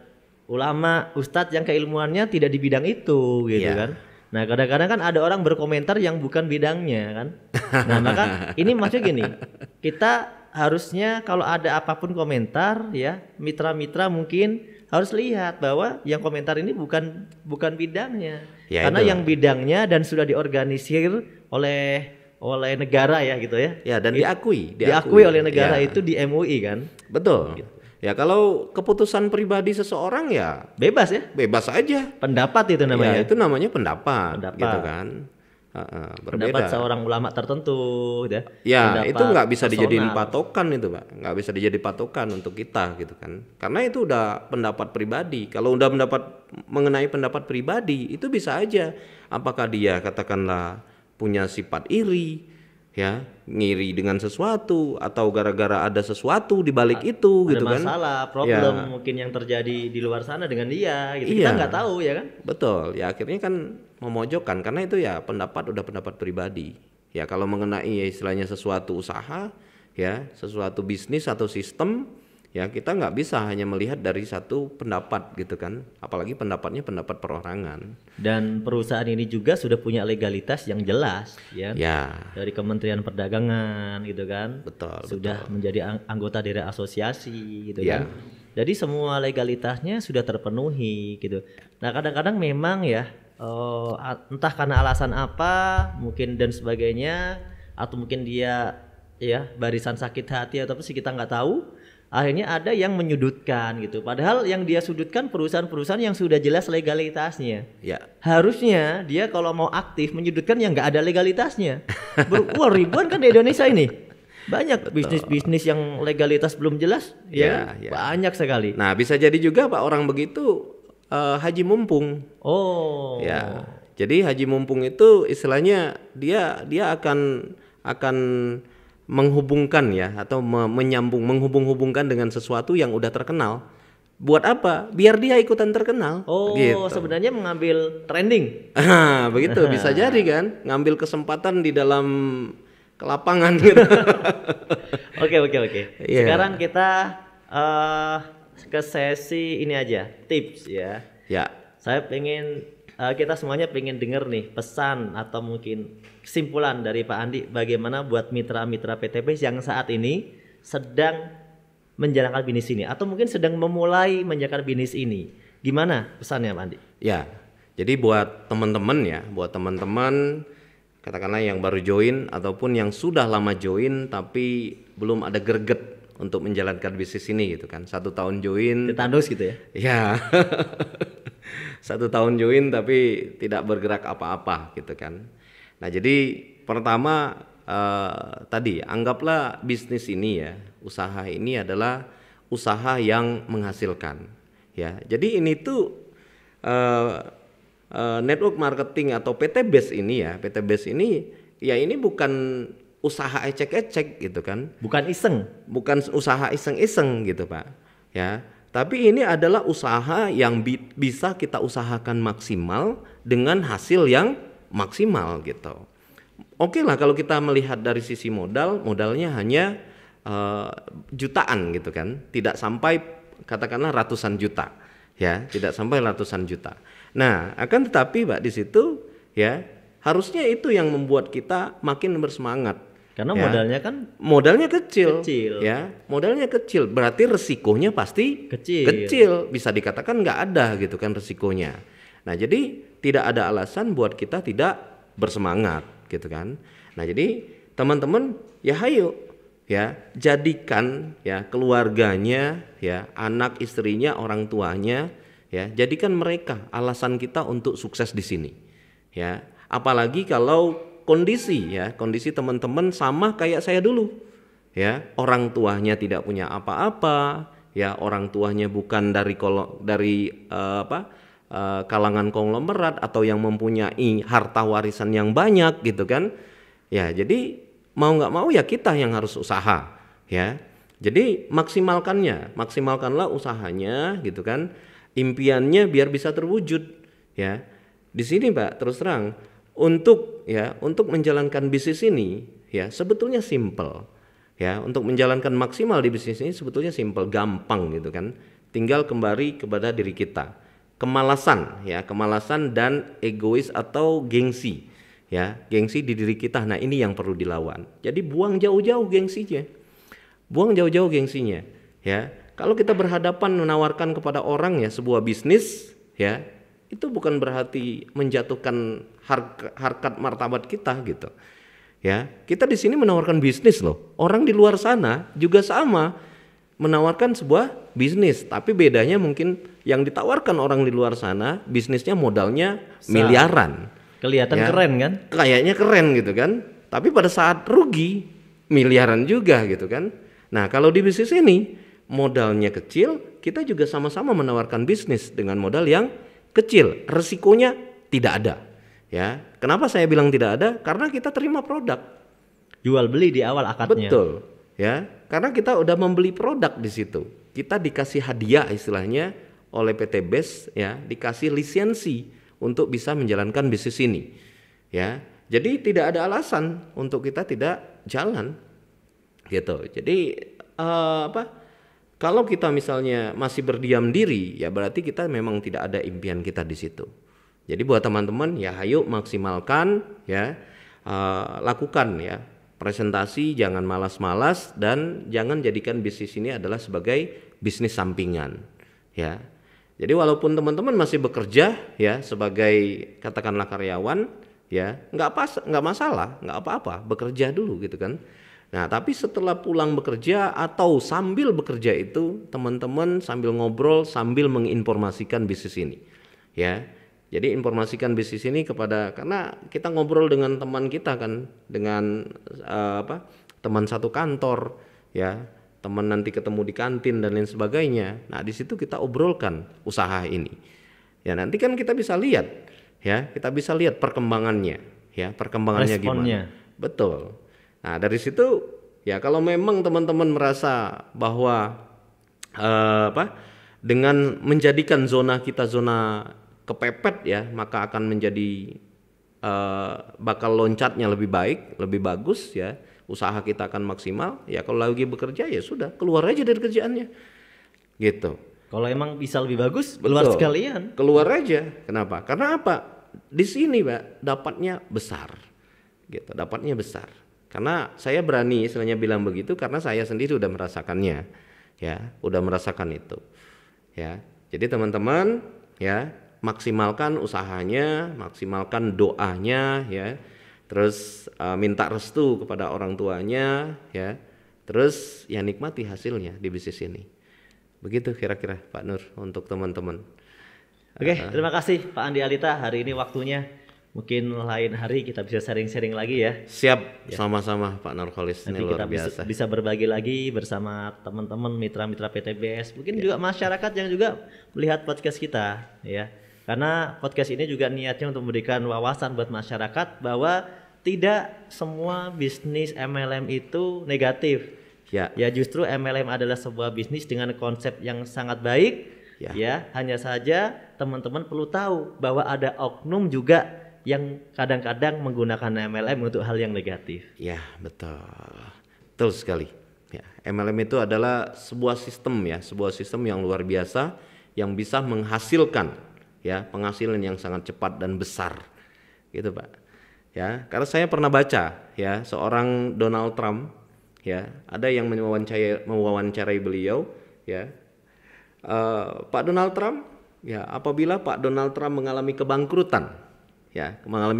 [SPEAKER 2] ulama ustadz yang keilmuannya tidak di bidang itu gitu kan. Nah kadang-kadang kan ada orang berkomentar yang bukan bidangnya kan. Nah maka ini maksudnya gini, kita harusnya kalau ada apapun komentar ya mitra-mitra mungkin harus lihat bahwa yang komentar ini bukan bidangnya. Karena
[SPEAKER 1] itu.
[SPEAKER 2] yang bidangnya dan sudah diorganisir oleh negara ya gitu ya.
[SPEAKER 1] Ya dan diakui
[SPEAKER 2] oleh negara
[SPEAKER 1] ya.
[SPEAKER 2] Itu di MUI kan.
[SPEAKER 1] Betul. Gitu. Ya kalau keputusan pribadi seseorang ya
[SPEAKER 2] bebas ya.
[SPEAKER 1] Bebas aja.
[SPEAKER 2] Pendapat itu namanya.
[SPEAKER 1] Ya, itu namanya pendapat. Gitu kan. Berbeda.
[SPEAKER 2] Pendapat seorang ulama tertentu ya.
[SPEAKER 1] Ya itu nggak bisa
[SPEAKER 2] personal.
[SPEAKER 1] dijadiin patokan itu Pak. Nggak bisa dijadi patokan untuk kita gitu kan. Karena itu udah pendapat pribadi. Kalau udah mengenai pendapat pribadi itu bisa aja. Apakah dia katakanlah punya sifat iri, ya ngiri dengan sesuatu atau gara-gara ada sesuatu di balik itu
[SPEAKER 2] ada
[SPEAKER 1] gitu kan.
[SPEAKER 2] Ada masalah, problem mungkin yang terjadi di luar sana dengan dia gitu. Kita nggak tahu ya kan.
[SPEAKER 1] Betul. Ya akhirnya kan memojokkan karena itu ya udah pendapat pribadi. Ya kalau mengenai istilahnya sesuatu usaha, ya sesuatu bisnis atau sistem Ya, kita nggak bisa hanya melihat dari satu pendapat gitu kan, apalagi pendapatnya pendapat perorangan.
[SPEAKER 2] Dan perusahaan ini juga sudah punya legalitas yang jelas, ya.
[SPEAKER 1] Ya,
[SPEAKER 2] Dari Kementerian Perdagangan gitu kan.
[SPEAKER 1] betul.
[SPEAKER 2] Sudah menjadi anggota dari asosiasi gitu
[SPEAKER 1] Ya.
[SPEAKER 2] kan. Jadi semua legalitasnya sudah terpenuhi gitu. Nah, kadang-kadang memang ya entah karena alasan apa, mungkin dan sebagainya, atau mungkin dia ya barisan sakit hati atau apa sih kita nggak tahu. Akhirnya ada yang menyudutkan gitu. Padahal yang dia sudutkan perusahaan-perusahaan yang sudah jelas legalitasnya.
[SPEAKER 1] Ya.
[SPEAKER 2] Harusnya dia kalau mau aktif menyudutkan yang nggak ada legalitasnya. Wah, ribuan kan di Indonesia ini. Banyak bisnis-bisnis yang legalitas belum jelas. Ya. Banyak sekali.
[SPEAKER 1] Nah, bisa jadi juga Pak orang begitu haji mumpung.
[SPEAKER 2] Oh.
[SPEAKER 1] Ya. Jadi haji mumpung itu istilahnya dia akan menghubungkan ya, atau menghubung-hubungkan dengan sesuatu yang udah terkenal. Buat apa? Biar dia ikutan terkenal.
[SPEAKER 2] Oh,
[SPEAKER 1] gitu.
[SPEAKER 2] Sebenarnya mengambil trending.
[SPEAKER 1] Begitu bisa jadi kan, ngambil kesempatan di dalam kelapangan gitu.
[SPEAKER 2] Oke.
[SPEAKER 1] Yeah.
[SPEAKER 2] Sekarang kita ke sesi ini aja, tips ya.
[SPEAKER 1] Ya.
[SPEAKER 2] Saya pengen kita semuanya pengen dengar nih pesan atau mungkin kesimpulan dari Pak Andi bagaimana buat mitra-mitra PTBS yang saat ini sedang menjalankan bisnis ini atau mungkin sedang memulai menjalankan bisnis ini. Gimana pesannya Pak Andi?
[SPEAKER 1] Ya. Jadi buat teman-teman katakanlah yang baru join ataupun yang sudah lama join tapi belum ada greget untuk menjalankan bisnis ini gitu kan. 1 tahun join
[SPEAKER 2] tetandus gitu ya.
[SPEAKER 1] Ya. 1 tahun join tapi tidak bergerak apa-apa gitu kan. Nah, jadi pertama tadi anggaplah bisnis ini ya, usaha ini adalah usaha yang menghasilkan ya. Jadi ini tuh network marketing atau PTBS ini ya, PTBS ini ya ini bukan usaha ecek-ecek gitu kan.
[SPEAKER 2] Bukan iseng.
[SPEAKER 1] Bukan usaha iseng-iseng gitu Pak. Ya. Tapi ini adalah usaha yang bisa kita usahakan maksimal dengan hasil yang maksimal gitu. Oke lah kalau kita melihat dari sisi modalnya hanya jutaan gitu kan. Tidak sampai katakanlah ratusan juta. Ya, tidak sampai ratusan juta. Nah, akan tetapi Pak di situ ya harusnya itu yang membuat kita makin bersemangat.
[SPEAKER 2] Karena
[SPEAKER 1] ya. Modalnya kecil. Ya, modalnya kecil. Berarti resikonya pasti kecil. Bisa dikatakan nggak ada gitu kan resikonya. Nah, jadi tidak ada alasan buat kita tidak bersemangat gitu kan. Nah, jadi teman-teman ya hayo ya jadikan ya keluarganya ya anak istrinya orang tuanya ya jadikan mereka alasan kita untuk sukses di sini. Ya, apalagi kalau kondisi teman-teman sama kayak saya dulu ya, orang tuanya tidak punya apa-apa ya, orang tuanya bukan dari kalangan konglomerat atau yang mempunyai harta warisan yang banyak gitu kan ya. Jadi mau nggak mau ya kita yang harus usaha ya. Jadi maksimalkanlah usahanya gitu kan, impiannya biar bisa terwujud ya. Di sini Pak terus terang untuk menjalankan bisnis ini ya sebetulnya simple ya, untuk menjalankan maksimal di bisnis ini sebetulnya simple, gampang gitu kan, tinggal kembali kepada diri kita, kemalasan dan egois atau gengsi ya, gengsi di diri kita. Nah, ini yang perlu dilawan. Jadi buang jauh-jauh gengsinya ya. Kalau kita berhadapan menawarkan kepada orang ya sebuah bisnis ya, itu bukan berarti menjatuhkan harkat martabat kita gitu. Ya, kita di sini menawarkan bisnis loh. Orang di luar sana juga sama menawarkan sebuah bisnis, tapi bedanya mungkin yang ditawarkan orang di luar sana bisnisnya modalnya miliaran.
[SPEAKER 2] Kelihatan ya, keren kan?
[SPEAKER 1] Kayaknya keren gitu kan. Tapi pada saat rugi miliaran juga gitu kan. Nah, kalau di bisnis ini modalnya kecil, kita juga sama-sama menawarkan bisnis dengan modal yang kecil, resikonya tidak ada. Ya, kenapa saya bilang tidak ada? Karena kita terima produk.
[SPEAKER 2] Jual beli di awal akadnya.
[SPEAKER 1] Betul. Ya, karena kita udah membeli produk di situ. Kita dikasih hadiah istilahnya oleh PTBS ya, dikasih lisensi untuk bisa menjalankan bisnis ini. Ya. Jadi tidak ada alasan untuk kita tidak jalan. Gitu. Jadi Kalau kita misalnya masih berdiam diri, ya berarti kita memang tidak ada impian kita di situ. Jadi buat teman-teman ya, ayo maksimalkan ya, lakukan ya presentasi, jangan malas-malas dan jangan jadikan bisnis ini adalah sebagai bisnis sampingan ya. Jadi walaupun teman-teman masih bekerja ya sebagai katakanlah karyawan ya, nggak masalah, nggak apa-apa, bekerja dulu gitu kan. Nah, tapi setelah pulang bekerja atau sambil bekerja itu, teman-teman sambil ngobrol, sambil menginformasikan bisnis ini. Ya. Jadi informasikan bisnis ini karena kita ngobrol dengan teman kita kan, dengan teman satu kantor, ya, teman nanti ketemu di kantin dan lain sebagainya. Nah, di situ kita obrolkan usaha ini. Ya, nanti kan kita bisa lihat, ya, kita bisa lihat perkembangannya, ya, perkembangannya
[SPEAKER 2] responnya.
[SPEAKER 1] Gimana. Betul. Nah, dari situ ya kalau memang teman-teman merasa bahwa dengan menjadikan zona kita zona kepepet ya, maka akan menjadi bakal loncatnya lebih baik, lebih bagus ya. Usaha kita akan maksimal. Ya kalau lagi bekerja ya sudah, keluar aja dari kerjaannya. Gitu.
[SPEAKER 2] Kalau emang bisa lebih bagus, keluar sekalian.
[SPEAKER 1] Keluar aja. Kenapa? Karena apa? Di sini, Pak, dapatnya besar. Gitu, dapatnya besar. Karena saya berani istilahnya bilang begitu karena saya sendiri udah merasakannya, ya, udah merasakan itu, ya. Jadi teman-teman, ya, maksimalkan usahanya, maksimalkan doanya, ya. Terus minta restu kepada orang tuanya, ya. Terus ya nikmati hasilnya di bisnis ini. Begitu kira-kira Pak Nur untuk teman-teman.
[SPEAKER 2] Oke, terima kasih Pak Andi Alita, hari ini waktunya. Mungkin lain hari kita bisa sharing-sharing lagi ya.
[SPEAKER 1] Siap, sama-sama Pak Nurholis.
[SPEAKER 2] Nanti kita bisa berbagi lagi bersama teman-teman mitra-mitra PTBS. Mungkin juga masyarakat yang juga melihat podcast kita ya. Karena podcast ini juga niatnya untuk memberikan wawasan buat masyarakat bahwa tidak semua bisnis MLM itu negatif. Ya justru MLM adalah sebuah bisnis dengan konsep yang sangat baik. Ya, hanya saja teman-teman perlu tahu bahwa ada oknum juga yang kadang-kadang menggunakan MLM untuk hal yang negatif.
[SPEAKER 1] Ya, betul. Betul sekali. Ya, MLM itu adalah sebuah sistem ya, sebuah sistem yang luar biasa yang bisa menghasilkan ya, penghasilan yang sangat cepat dan besar. Gitu, Pak. Ya, karena saya pernah baca ya, seorang Donald Trump ya, ada yang mewawancarai beliau ya. Pak Donald Trump ya, apabila Pak Donald Trump mengalami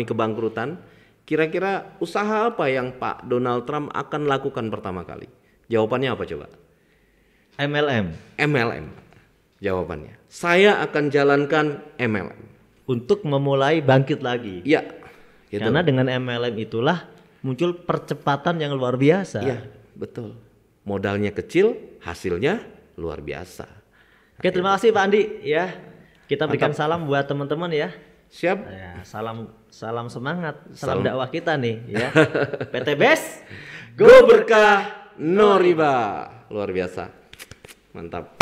[SPEAKER 1] kebangkrutan, kira-kira usaha apa yang Pak Donald Trump akan lakukan pertama kali? Jawabannya apa coba? MLM. Jawabannya, saya akan jalankan MLM
[SPEAKER 2] untuk memulai bangkit lagi.
[SPEAKER 1] Ya, gitu.
[SPEAKER 2] Karena dengan MLM itulah muncul percepatan yang luar biasa.
[SPEAKER 1] Iya, betul. Modalnya kecil, hasilnya luar biasa.
[SPEAKER 2] Oke, terima kasih Pak Andi ya. Kita berikan salam buat teman-teman ya.
[SPEAKER 1] Siap.
[SPEAKER 2] Ya, salam semangat, salam dakwah kita nih ya. PTBS
[SPEAKER 1] Go Berkah No Riba. Luar biasa. Mantap.